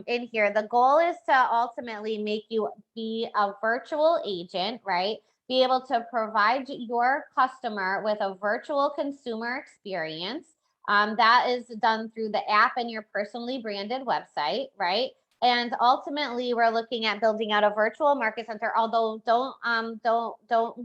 in here, the goal is to ultimately make you be a virtual agent, right? Be able to provide your customer with a virtual consumer experience. That is done through the app and your personally branded website, right? And ultimately, we're looking at building out a virtual market center. Although don't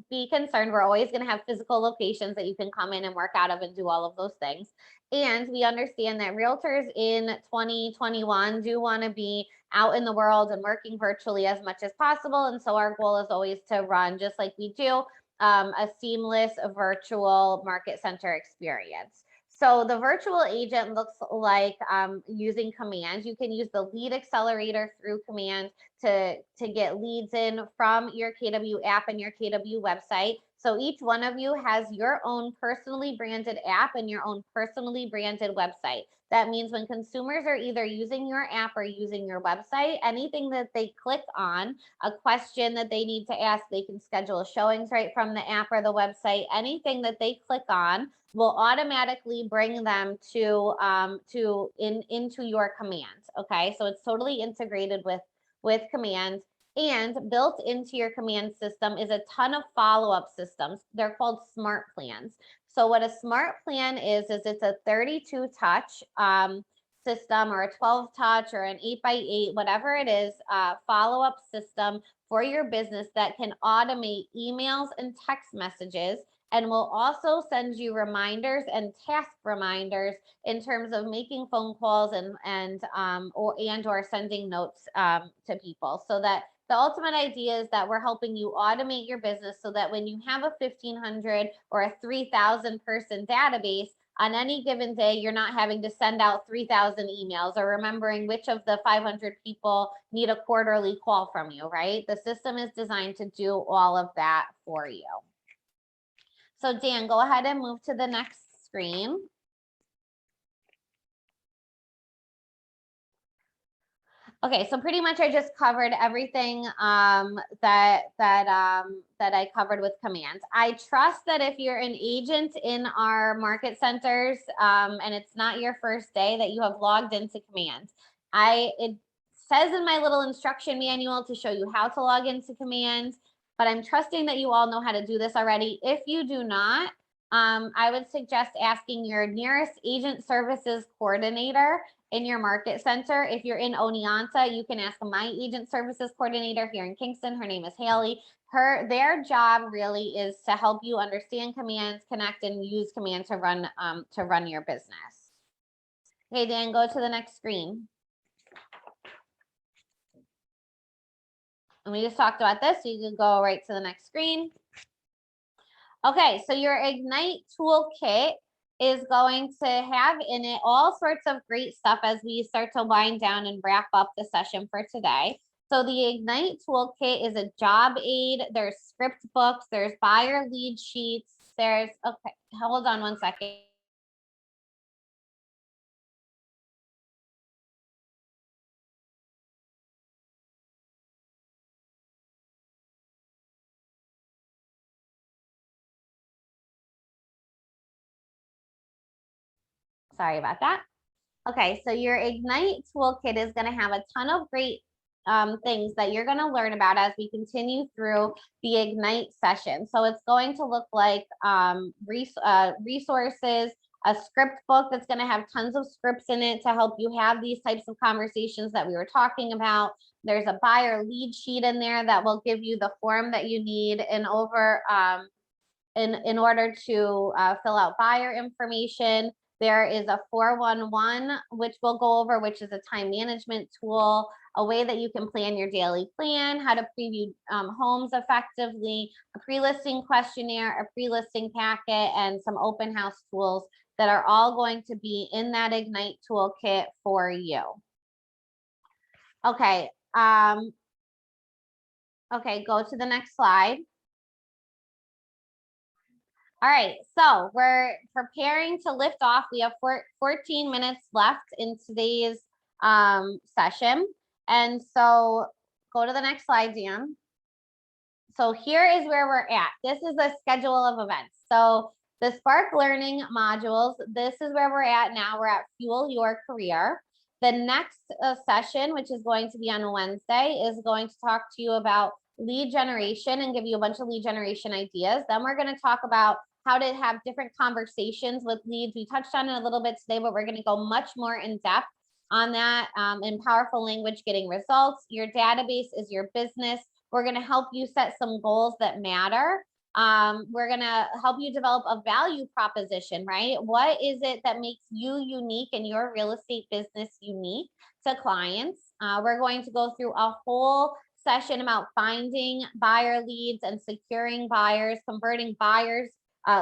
be concerned, we're always going to have physical locations that you can come in and work out of and do all of those things. And we understand that realtors in 2021 do want to be out in the world and working virtually as much as possible. And so our goal is always to run, just like we do, a seamless virtual market center experience. So the virtual agent looks like using Command. You can use the lead accelerator through Command to get leads in from your KW app and your KW website. So each one of you has your own personally branded app and your own personally branded website. That means when consumers are either using your app or using your website, anything that they click on, a question that they need to ask, they can schedule showings right from the app or the website. Anything that they click on will automatically bring them into your Command. Okay, so it's totally integrated with Command. And built into your Command system is a ton of follow-up systems. They're called smart plans. So what a smart plan is it's a 32 touch system or a 12 touch or an 8x8, whatever it is, follow-up system for your business that can automate emails and text messages, and will also send you reminders and task reminders in terms of making phone calls or sending notes to people. So that the ultimate idea is that we're helping you automate your business so that when you have a 1,500 or a 3,000 person database, on any given day, you're not having to send out 3,000 emails or remembering which of the 500 people need a quarterly call from you, right? The system is designed to do all of that for you. So Dan, go ahead and move to the next screen. Okay, so pretty much I just covered everything that I covered with Command. I trust that if you're an agent in our market centers and it's not your first day, that you have logged into Command. It says in my little instruction manual to show you how to log into Command. but I'm trusting that you all know how to do this already. If you do not, I would suggest asking your nearest agent services coordinator in your market center. If you're in Oneonta, you can ask my agent services coordinator here in Kingston. Her name is Haley. Their job really is to help you understand commands, connect, and use command to run your business. Okay, Dan, go to the next screen. And we just talked about this, so you can go right to the next screen. Okay, so your Ignite toolkit is going to have in it all sorts of great stuff as we start to wind down and wrap up the session for today. So the Ignite toolkit is a job aid. There's script books, there's buyer lead sheets, there's, okay, hold on one second. Sorry about that. Okay, so your Ignite toolkit is going to have a ton of great things that you're going to learn about as we continue through the Ignite session. So it's going to look like resources, a script book that's going to have tons of scripts in it to help you have these types of conversations that we were talking about. There's a buyer lead sheet in there that will give you the form that you need in order to fill out buyer information. There is a 411, which we'll go over, which is a time management tool, a way that you can plan your daily plan, how to preview homes effectively, a pre-listing questionnaire, a pre-listing packet, and some open house tools that are all going to be in that Ignite toolkit for you. Okay. Okay, go to the next slide. All right, so we're preparing to lift off. We have 14 minutes left in today's session. And so go to the next slide, Dan. So here is where we're at. This is the schedule of events. So the Spark Learning modules, this is where we're at now. We're at Fuel Your Career. The next session, which is going to be on Wednesday, is going to talk to you about lead generation and give you a bunch of lead generation ideas. Then we're going to talk about how to have different conversations with leads. We touched on it a little bit today, but we're going to go much more in depth on that in powerful language, getting results. Your database is your business. We're going to help you set some goals that matter. We're going to help you develop a value proposition, right? What is it that makes you unique and your real estate business unique to clients? We're going to go through a whole session about finding buyer leads and securing buyers, converting buyers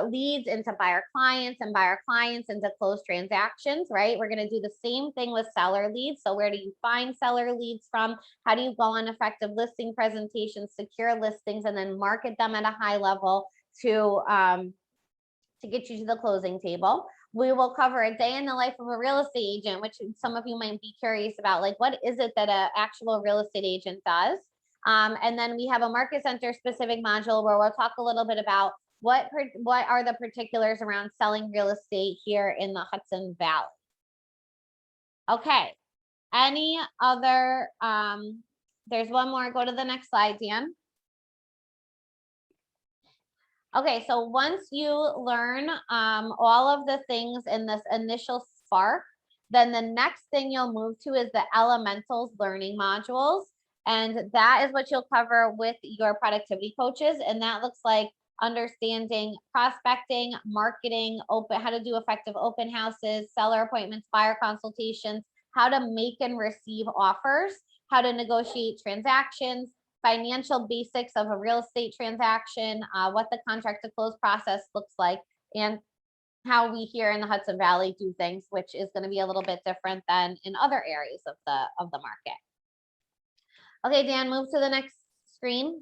leads into buyer clients and buyer clients into closed transactions, right? We're going to do the same thing with seller leads. So where do you find seller leads from? How do you go on effective listing presentations, secure listings, and then market them at a high level to get you to the closing table? We will cover a day in the life of a real estate agent, which some of you might be curious about, like what is it that an actual real estate agent does? And then we have a market center specific module where we'll talk a little bit about what are the particulars around selling real estate here in the Hudson Valley. Okay, any other, there's one more, go to the next slide, Dan. Okay, so once you learn all of the things in this initial Spark, then the next thing you'll move to is the Elementals learning modules. And that is what you'll cover with your productivity coaches. And that looks like understanding prospecting, marketing, how to do effective open houses, seller appointments, buyer consultations, how to make and receive offers, how to negotiate transactions, financial basics of a real estate transaction, what the contract to close process looks like, and how we here in the Hudson Valley do things, which is going to be a little bit different than in other areas of the market. Okay, Dan, move to the next screen.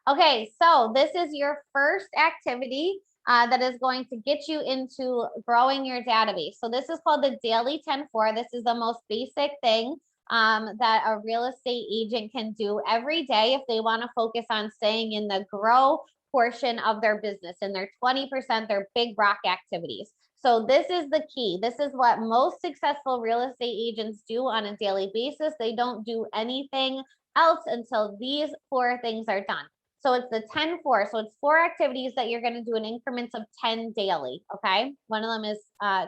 Okay, so this is your first activity that is going to get you into growing your database. So this is called the Daily 10-4. This is the most basic thing that a real estate agent can do every day if they want to focus on staying in the grow portion of their business, and their 20%, their big rock activities. So this is the key. This is what most successful real estate agents do on a daily basis. They don't do anything else until these 4 things are done. So it's the 10-4. So it's 4 activities that you're going to do in increments of 10 daily. Okay. One of them is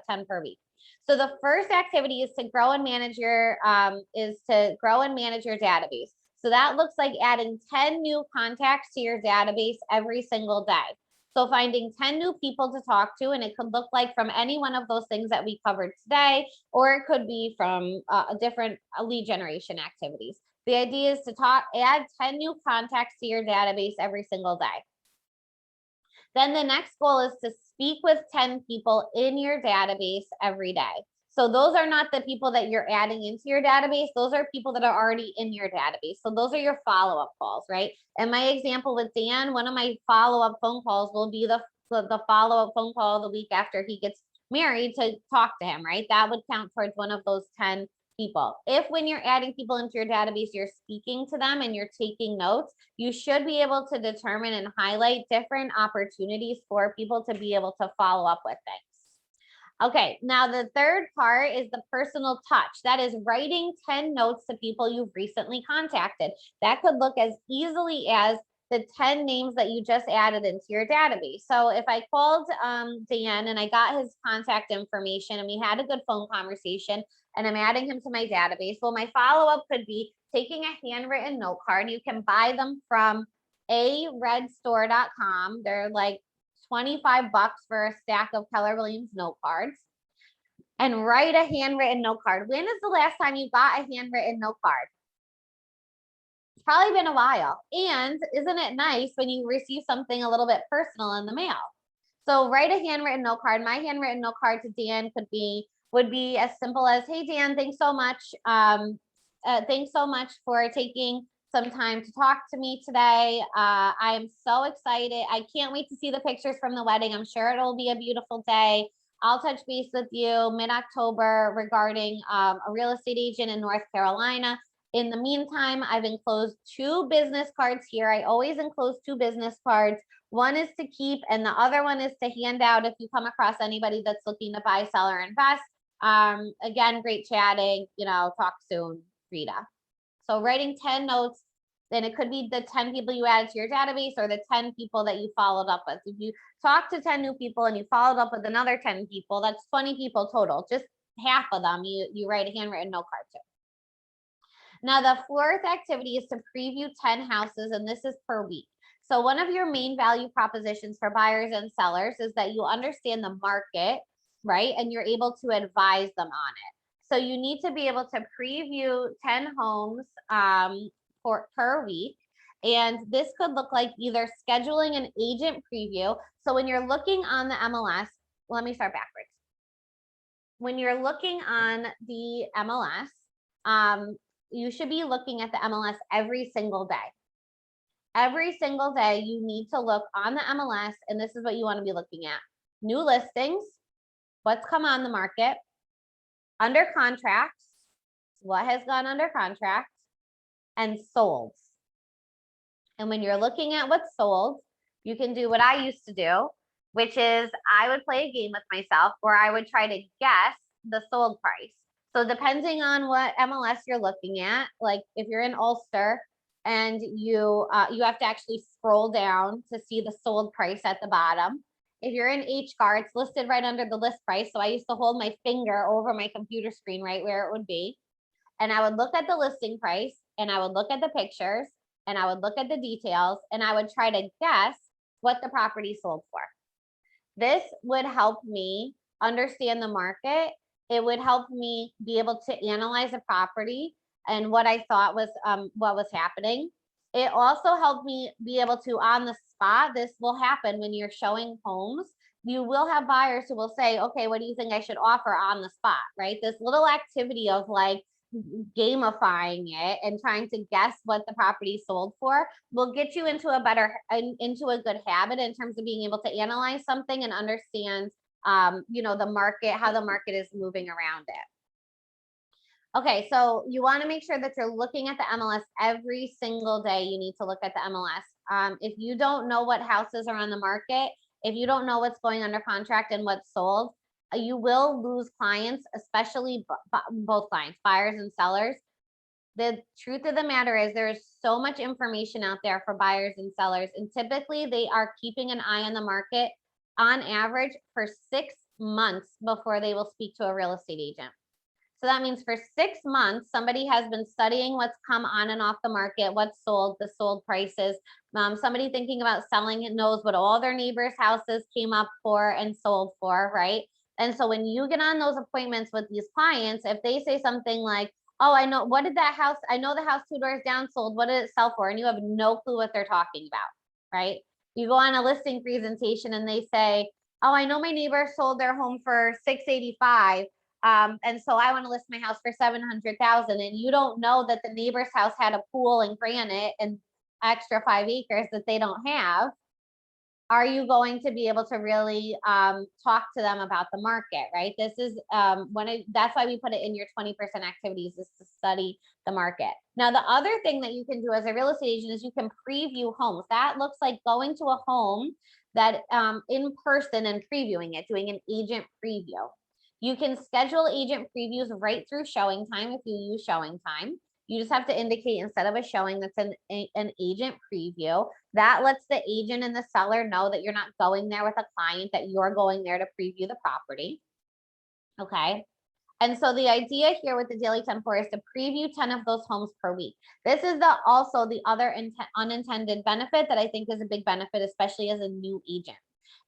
10 per week. So the first activity is to grow and manage your database. So that looks like adding 10 new contacts to your database every single day. So finding 10 new people to talk to, and it could look like from any one of those things that we covered today, or it could be from a different lead generation activities. The idea is to add 10 new contacts to your database every single day. Then the next goal is to speak with 10 people in your database every day. So those are not the people that you're adding into your database. Those are people that are already in your database. So those are your follow-up calls, right? In my example with Dan, one of my follow-up phone calls will be the follow-up phone call the week after he gets married to talk to him, right? That would count towards one of those 10 people. If when you're adding people into your database, you're speaking to them and you're taking notes, you should be able to determine and highlight different opportunities for people to be able to follow up with things. Okay, now the third part is the personal touch. That is writing 10 notes to people you've recently contacted. That could look as easily as the 10 names that you just added into your database. So if I called Dan and I got his contact information and we had a good phone conversation and I'm adding him to my database, well, my follow-up could be taking a handwritten note card. You can buy them from aredstore.com. They're like $25 for a stack of Keller Williams note cards, and write a handwritten note card. When is the last time you got a handwritten note card? It's probably been a while. And isn't it nice when you receive something a little bit personal in the mail? So write a handwritten note card. My handwritten note card to Dan would be as simple as, hey Dan, thanks so much. Thanks so much for taking some time to talk to me today. I am so excited. I can't wait to see the pictures from the wedding. I'm sure it'll be a beautiful day. I'll touch base with you mid-October regarding a real estate agent in North Carolina. In the meantime, I've enclosed 2 business cards here. I always enclose 2 business cards. One is to keep and the other one is to hand out if you come across anybody that's looking to buy, sell, or invest. Again, great chatting, talk soon, Rita. So writing 10 notes, then it could be the 10 people you added to your database or the 10 people that you followed up with. If you talk to 10 new people and you followed up with another 10 people, that's 20 people total. Just half of them you write a handwritten note card to. Now the 4th activity is to preview 10 houses, and this is per week. So one of your main value propositions for buyers and sellers is that you understand the market, right? And you're able to advise them on it. So you need to be able to preview 10 homes per week. And this could look like either scheduling an agent preview. So when you're looking on the MLS, let me start backwards. When you're looking on the MLS, you should be looking at the MLS every single day. Every single day you need to look on the MLS, and this is what you want to be looking at. New listings, what's come on the market, under contracts, what has gone under contract, and sold. And when you're looking at what's sold, you can do what I used to do, which is I would play a game with myself where I would try to guess the sold price. So depending on what MLS you're looking at, like if you're in Ulster and you have to actually scroll down to see the sold price at the bottom. If you're in HCAR, it's listed right under the list price. So I used to hold my finger over my computer screen right where it would be. And I would look at the listing price and I would look at the pictures and I would look at the details and I would try to guess what the property sold for. This would help me understand the market. It would help me be able to analyze a property and what I thought was what was happening. It also helped me be able to, on the spot, this will happen when you're showing homes. You will have buyers who will say, okay, what do you think I should offer on the spot, right? This little activity of like gamifying it and trying to guess what the property sold for will get you into a good habit in terms of being able to analyze something and understand the market, how the market is moving around it. Okay, so you want to make sure that you're looking at the MLS every single day. You need to look at the MLS. If you don't know what houses are on the market, if you don't know what's going under contract and what's sold, you will lose clients, especially both clients, buyers and sellers. the truth of the matter is there's so much information out there for buyers and sellers, and typically they are keeping an eye on the market on average for 6 months before they will speak to a real estate agent. So that means for 6 months, somebody has been studying what's come on and off the market, what's sold, the sold prices. Somebody thinking about selling it knows what all their neighbors' houses came up for and sold for, right? And so when you get on those appointments with these clients, if they say something like, oh, I know, what did that house, I know the house 2 doors down sold, what did it sell for? And you have no clue what they're talking about, right? You go on a listing presentation and they say, oh, I know my neighbor sold their home for 685. And so I want to list my house for 700,000, and you don't know that the neighbor's house had a pool and granite and extra 5 acres that they don't have. Are you going to be able to really talk to them about the market, right? This is that's why we put it in your 20% activities, is to study the market. Now, the other thing that you can do as a real estate agent is you can preview homes. That looks like going to a home that in person and previewing it, doing an agent preview. You can schedule agent previews right through showing time if you use showing time. You just have to indicate instead of a showing that's an agent preview. That lets the agent and the seller know that you're not going there with a client, that you're going there to preview the property. Okay. And so the idea here with the Daily 10-4 is to preview 10 of those homes per week. This is also the other unintended benefit that I think is a big benefit, especially as a new agent.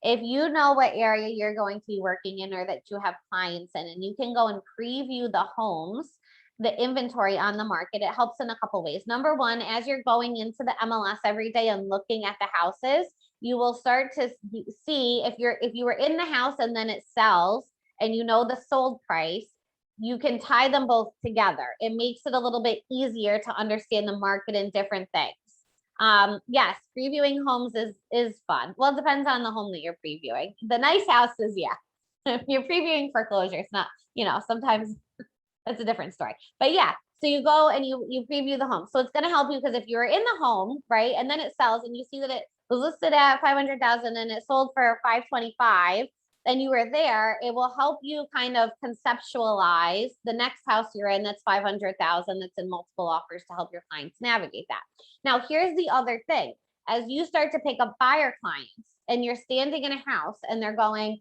If you know what area you're going to be working in or that you have clients in, and you can go and preview the homes, the inventory on the market, it helps in a couple ways. Number one, as you're going into the MLS every day and looking at the houses, you will start to see if you were in the house and then it sells and you know the sold price, you can tie them both together. It makes it a little bit easier to understand the market and different things. Yes, previewing homes is fun. Well, it depends on the home that you're previewing. The nice houses, yeah. If you're previewing foreclosure, it's not, sometimes that's a different story. But yeah, so you go and you preview the home. So it's going to help you because if you're in the home, right, and then it sells and you see that it was listed at 500,000 and it sold for 525, and you were there, it will help you kind of conceptualize the next house you're in that's 500,000 that's in multiple offers to help your clients navigate that. Now, here's the other thing. As you start to pick up buyer clients and you're standing in a house and they're going,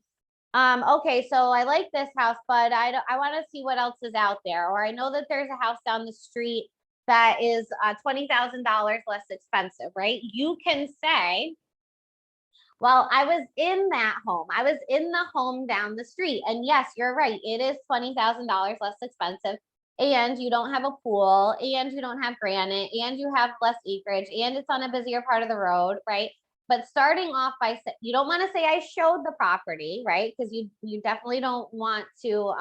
okay, so I like this house, but I want to see what else is out there. Or I know that there's a house down the street that is $20,000 less expensive, right? You can say, well, I was in that home. I was in the home down the street. And yes, you're right. It is $20,000 less expensive. And you don't have a pool, and you don't have granite, and you have less acreage, and it's on a busier part of the road, right? But starting off by, you don't want to say I showed the property, right? Because you definitely don't want to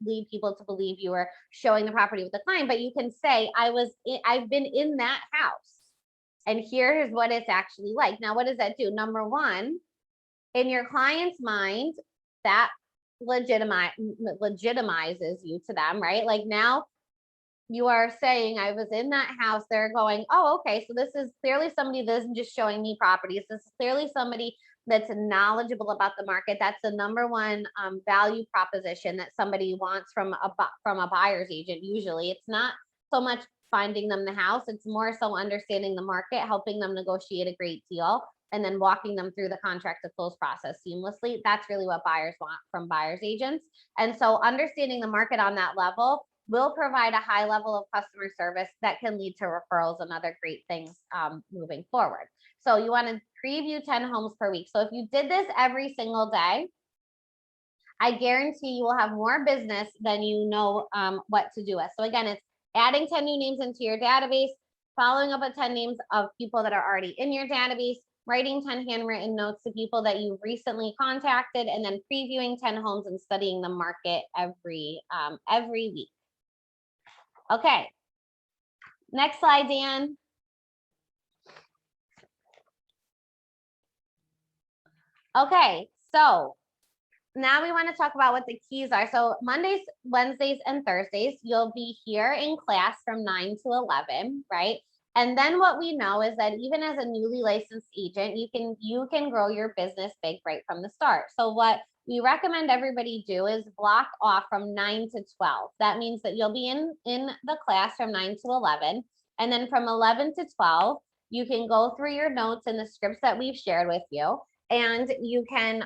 lead people to believe you were showing the property with the client. But you can say I've been in that house. And here's what it's actually like. Now, what does that do? Number one, in your client's mind, that legitimizes you to them, right? Like now you are saying I was in that house. They're going, oh, okay. So this is clearly somebody that isn't just showing me properties. This is clearly somebody that's knowledgeable about the market. That's the number one value proposition that somebody wants from a buyer's agent. Usually it's not so much finding them the house. It's more so understanding the market, helping them negotiate a great deal, and then walking them through the contract to close process seamlessly. That's really what buyers want from buyer's agents. And so understanding the market on that level will provide a high level of customer service that can lead to referrals and other great things moving forward. So you want to preview 10 homes per week. So if you did this every single day, I guarantee you will have more business than you know what to do with. So again, it's adding 10 new names into your database, following up with 10 names of people that are already in your database, writing 10 handwritten notes to people that you recently contacted, and then previewing 10 homes and studying the market every week. Okay, next slide, Dan. Okay, so now we want to talk about what the keys are. So Mondays, Wednesdays, and Thursdays, you'll be here in class from 9 to 11, right? And then what we know is that even as a newly licensed agent, you can grow your business big right from the start. So what we recommend everybody do is block off from 9 to 12. That means that you'll be in the class from 9 to 11. And then from 11 to 12, you can go through your notes and the scripts that we've shared with you. And you can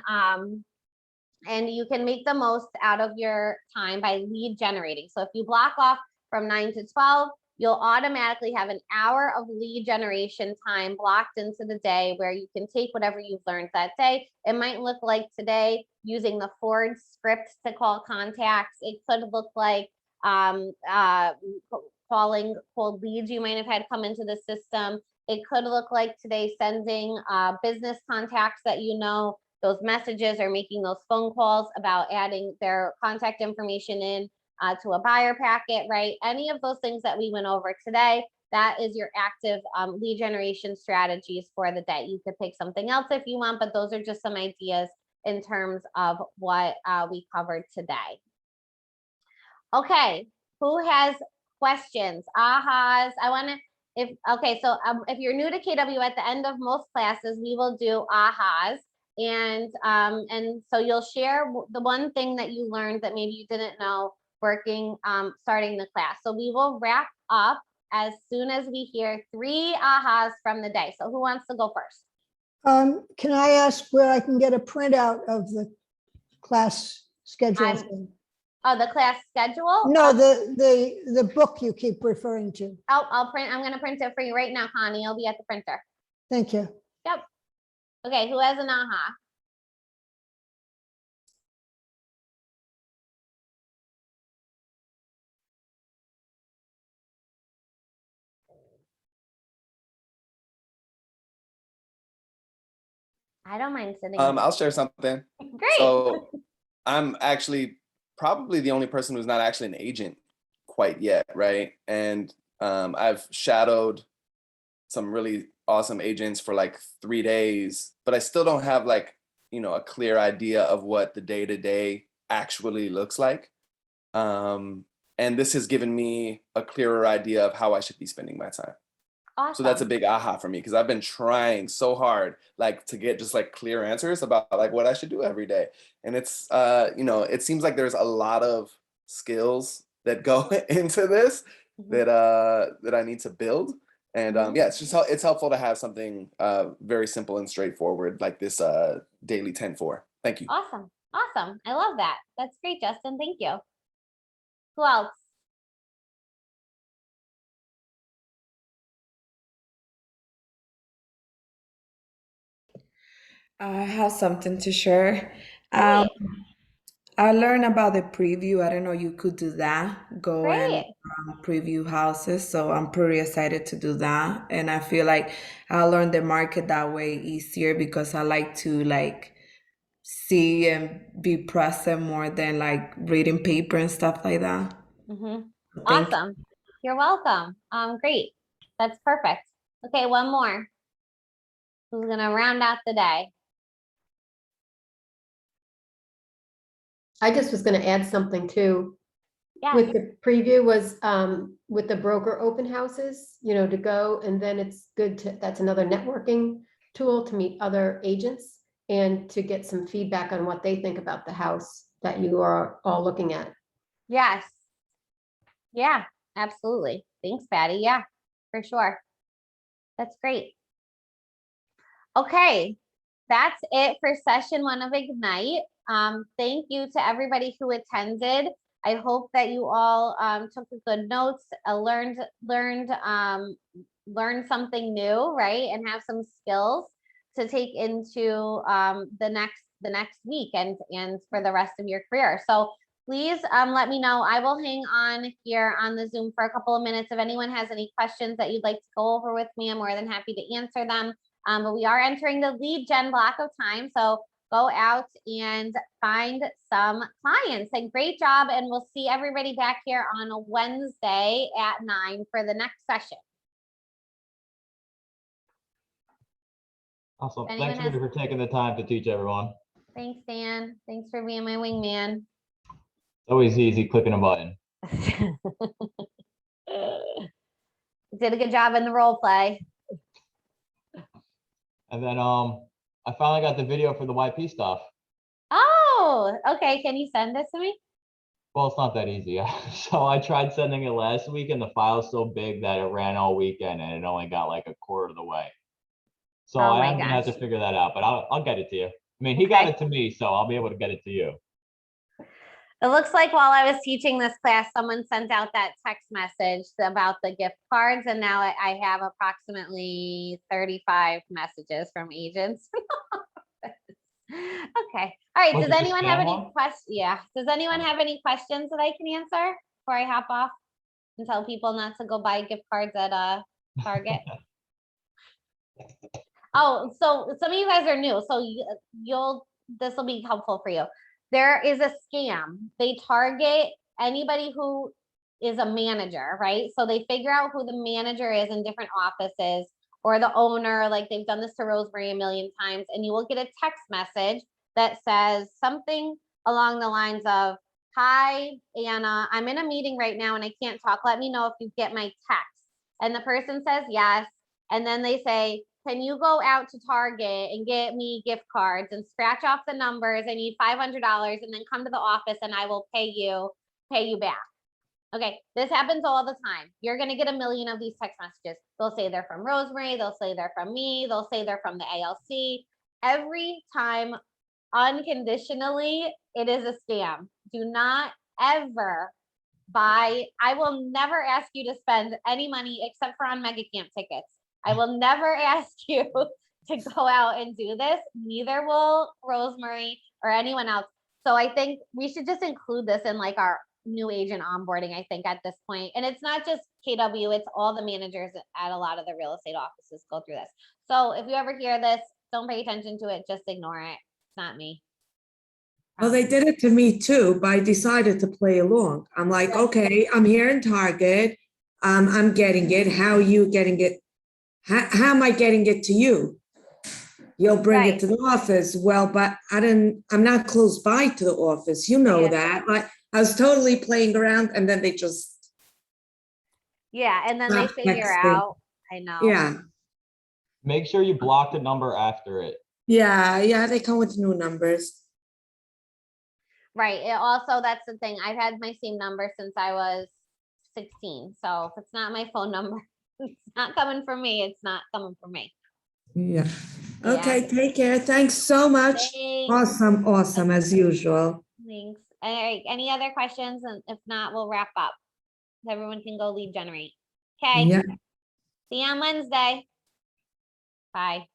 make the most out of your time by lead generating. So if you block off from 9 to 12, you'll automatically have an hour of lead generation time blocked into the day where you can take whatever you've learned that day. It might look like today using the Ford script to call contacts. It could look like calling cold leads you might have had come into the system. It could look like today sending business contacts that you know those messages or making those phone calls about adding their contact information in to a buyer packet, right? Any of those things that we went over today, that is your active lead generation strategies for the day. You could pick something else if you want, but those are just some ideas in terms of what we covered today. Okay, who has questions, ahas? I wanna, if you're new to KW, at the end of most classes, we will do ahas. And so you'll share the one thing that you learned that maybe you didn't know working, starting the class. So we will wrap up as soon as we hear 3 ahas from the day. So who wants to go first? Can I ask where I can get a printout of the class schedule? Oh, the class schedule? No, the book you keep referring to. I'm gonna print it for you right now, Connie. I'll be at the printer. Thank you. Yep. Okay, who has an aha? I don't mind sitting. I'll share something. Great. So I'm actually probably the only person who's not actually an agent quite yet, right? And I've shadowed some really awesome agents for like 3 days, but I still don't have like, you know, a clear idea of what the day-to-day actually looks like. And this has given me a clearer idea of how I should be spending my time. Awesome. So that's a big aha for me, because I've been trying so hard like to get just like clear answers about like what I should do every day. And it's you know, it seems like there's a lot of skills that go into this that I need to build. And yeah, it's helpful to have something very simple and straightforward like this daily 10-4. Thank you. Awesome. Awesome. I love that. That's great, Justin. Thank you. Who else? I have something to share. Great. I learned about the preview. I don't know, you could do that, go and Great. preview houses. So I'm pretty excited to do that. And I feel like I'll learn the market that way easier because I like to like see and be present more than like reading paper and stuff like that. Mhm. Thank you. Awesome. You're welcome. Great. That's perfect. Okay, one more. Who's gonna round out the day? I just was going to add something too. Yeah. With the preview was with the broker open houses, you know, to go, and then it's good to, that's another networking tool to meet other agents and to get some feedback on what they think about the house that you are all looking at. Yes. Yeah, absolutely. Thanks, Patty. Yeah, for sure. That's great. Okay, that's it for session 1 of Ignite. Thank you to everybody who attended. I hope that you all took good notes, learned something new, right? And have some skills to take into the next week and for the rest of your career. So please let me know. I will hang on here on the Zoom for a couple of minutes. If anyone has any questions that you'd like to go over with me, I'm more than happy to answer them. But we are entering the lead gen block of time. So go out and find some clients, and great job. And we'll see everybody back here on a Wednesday at 9 for the next session. Awesome. Anyone Thanks, has- Rudy, for taking the time to teach everyone. Thanks, Dan. Thanks for being my wingman. It's always easy clicking a button. Did a good job in the role play. And then I finally got the video for the YP stuff. Oh, Oh, okay. Can you send this to me? Well, it's not that easy. So I tried sending it last week and the file's so big that it ran all weekend and it only got like a quarter of the way. So Oh I my am gonna have to gosh. figure that out, but I'll get it to you. I mean, he got Okay. it to me, so I'll be able to get it to you. It looks like while I was teaching this class, someone sent out that text message about the gift cards, and now I have approximately 35 messages from agents. Okay. All right. Was Does it the anyone have spam any one? questions? Yeah. Does anyone have any questions that I can answer before I hop off and tell people not to go buy gift cards at Target? Oh, so some of you guys are new, so this will be helpful for you. There is a scam. They target anybody who is a manager, right? So they figure out who the manager is in different offices or the owner, like they've done this to Rosemary a million times, and you will get a text message that says something along the lines of, "Hi, Anna, I'm in a meeting right now and I can't talk. Let me know if you get my text." And the person says yes. And then they say, "Can you go out to Target and get me gift cards and scratch off the numbers? I need $500 and then come to the office and I will pay you back." Okay, this happens all the time. You're gonna get a million of these text messages. They'll say they're from Rosemary, they'll say they're from me, they'll say they're from the ALC. Every time, unconditionally, it is a scam. Do not ever buy. I will never ask you to spend any money except for on Mega Camp tickets. I will never ask you to go out and do this. Neither will Rosemary or anyone else. So I think we should just include this in like our new agent onboarding, I think, at this point. And it's not just KW, it's all the managers at a lot of the real estate offices go through this. So if you ever hear this, don't pay attention to it, just ignore it. It's not me. Well, they did it to me too, but I decided to play along. I'm like, Right. okay, I'm here in Target. I'm getting it. How are you getting it? How am I getting it to you? You'll bring Right. it to the office. Well, but I'm not close by to the office. You know Yeah. that. Like I was totally playing around and then they just Yeah, and then they stopped figure texting. out, I know. Yeah. Make sure you block the number after it. Yeah, they come with new numbers. Right. It also, that's the thing. I've had my same number since I was 16. So if it's not my phone number, it's not coming from me. It's not coming from me. Yeah. Yeah. Okay, take care. Thanks so much. Thanks. Awesome as usual. Thanks. All right. Any other questions? And if not, we'll wrap up. Everyone can go lead generate. Okay. Yeah. See you on Wednesday. Bye.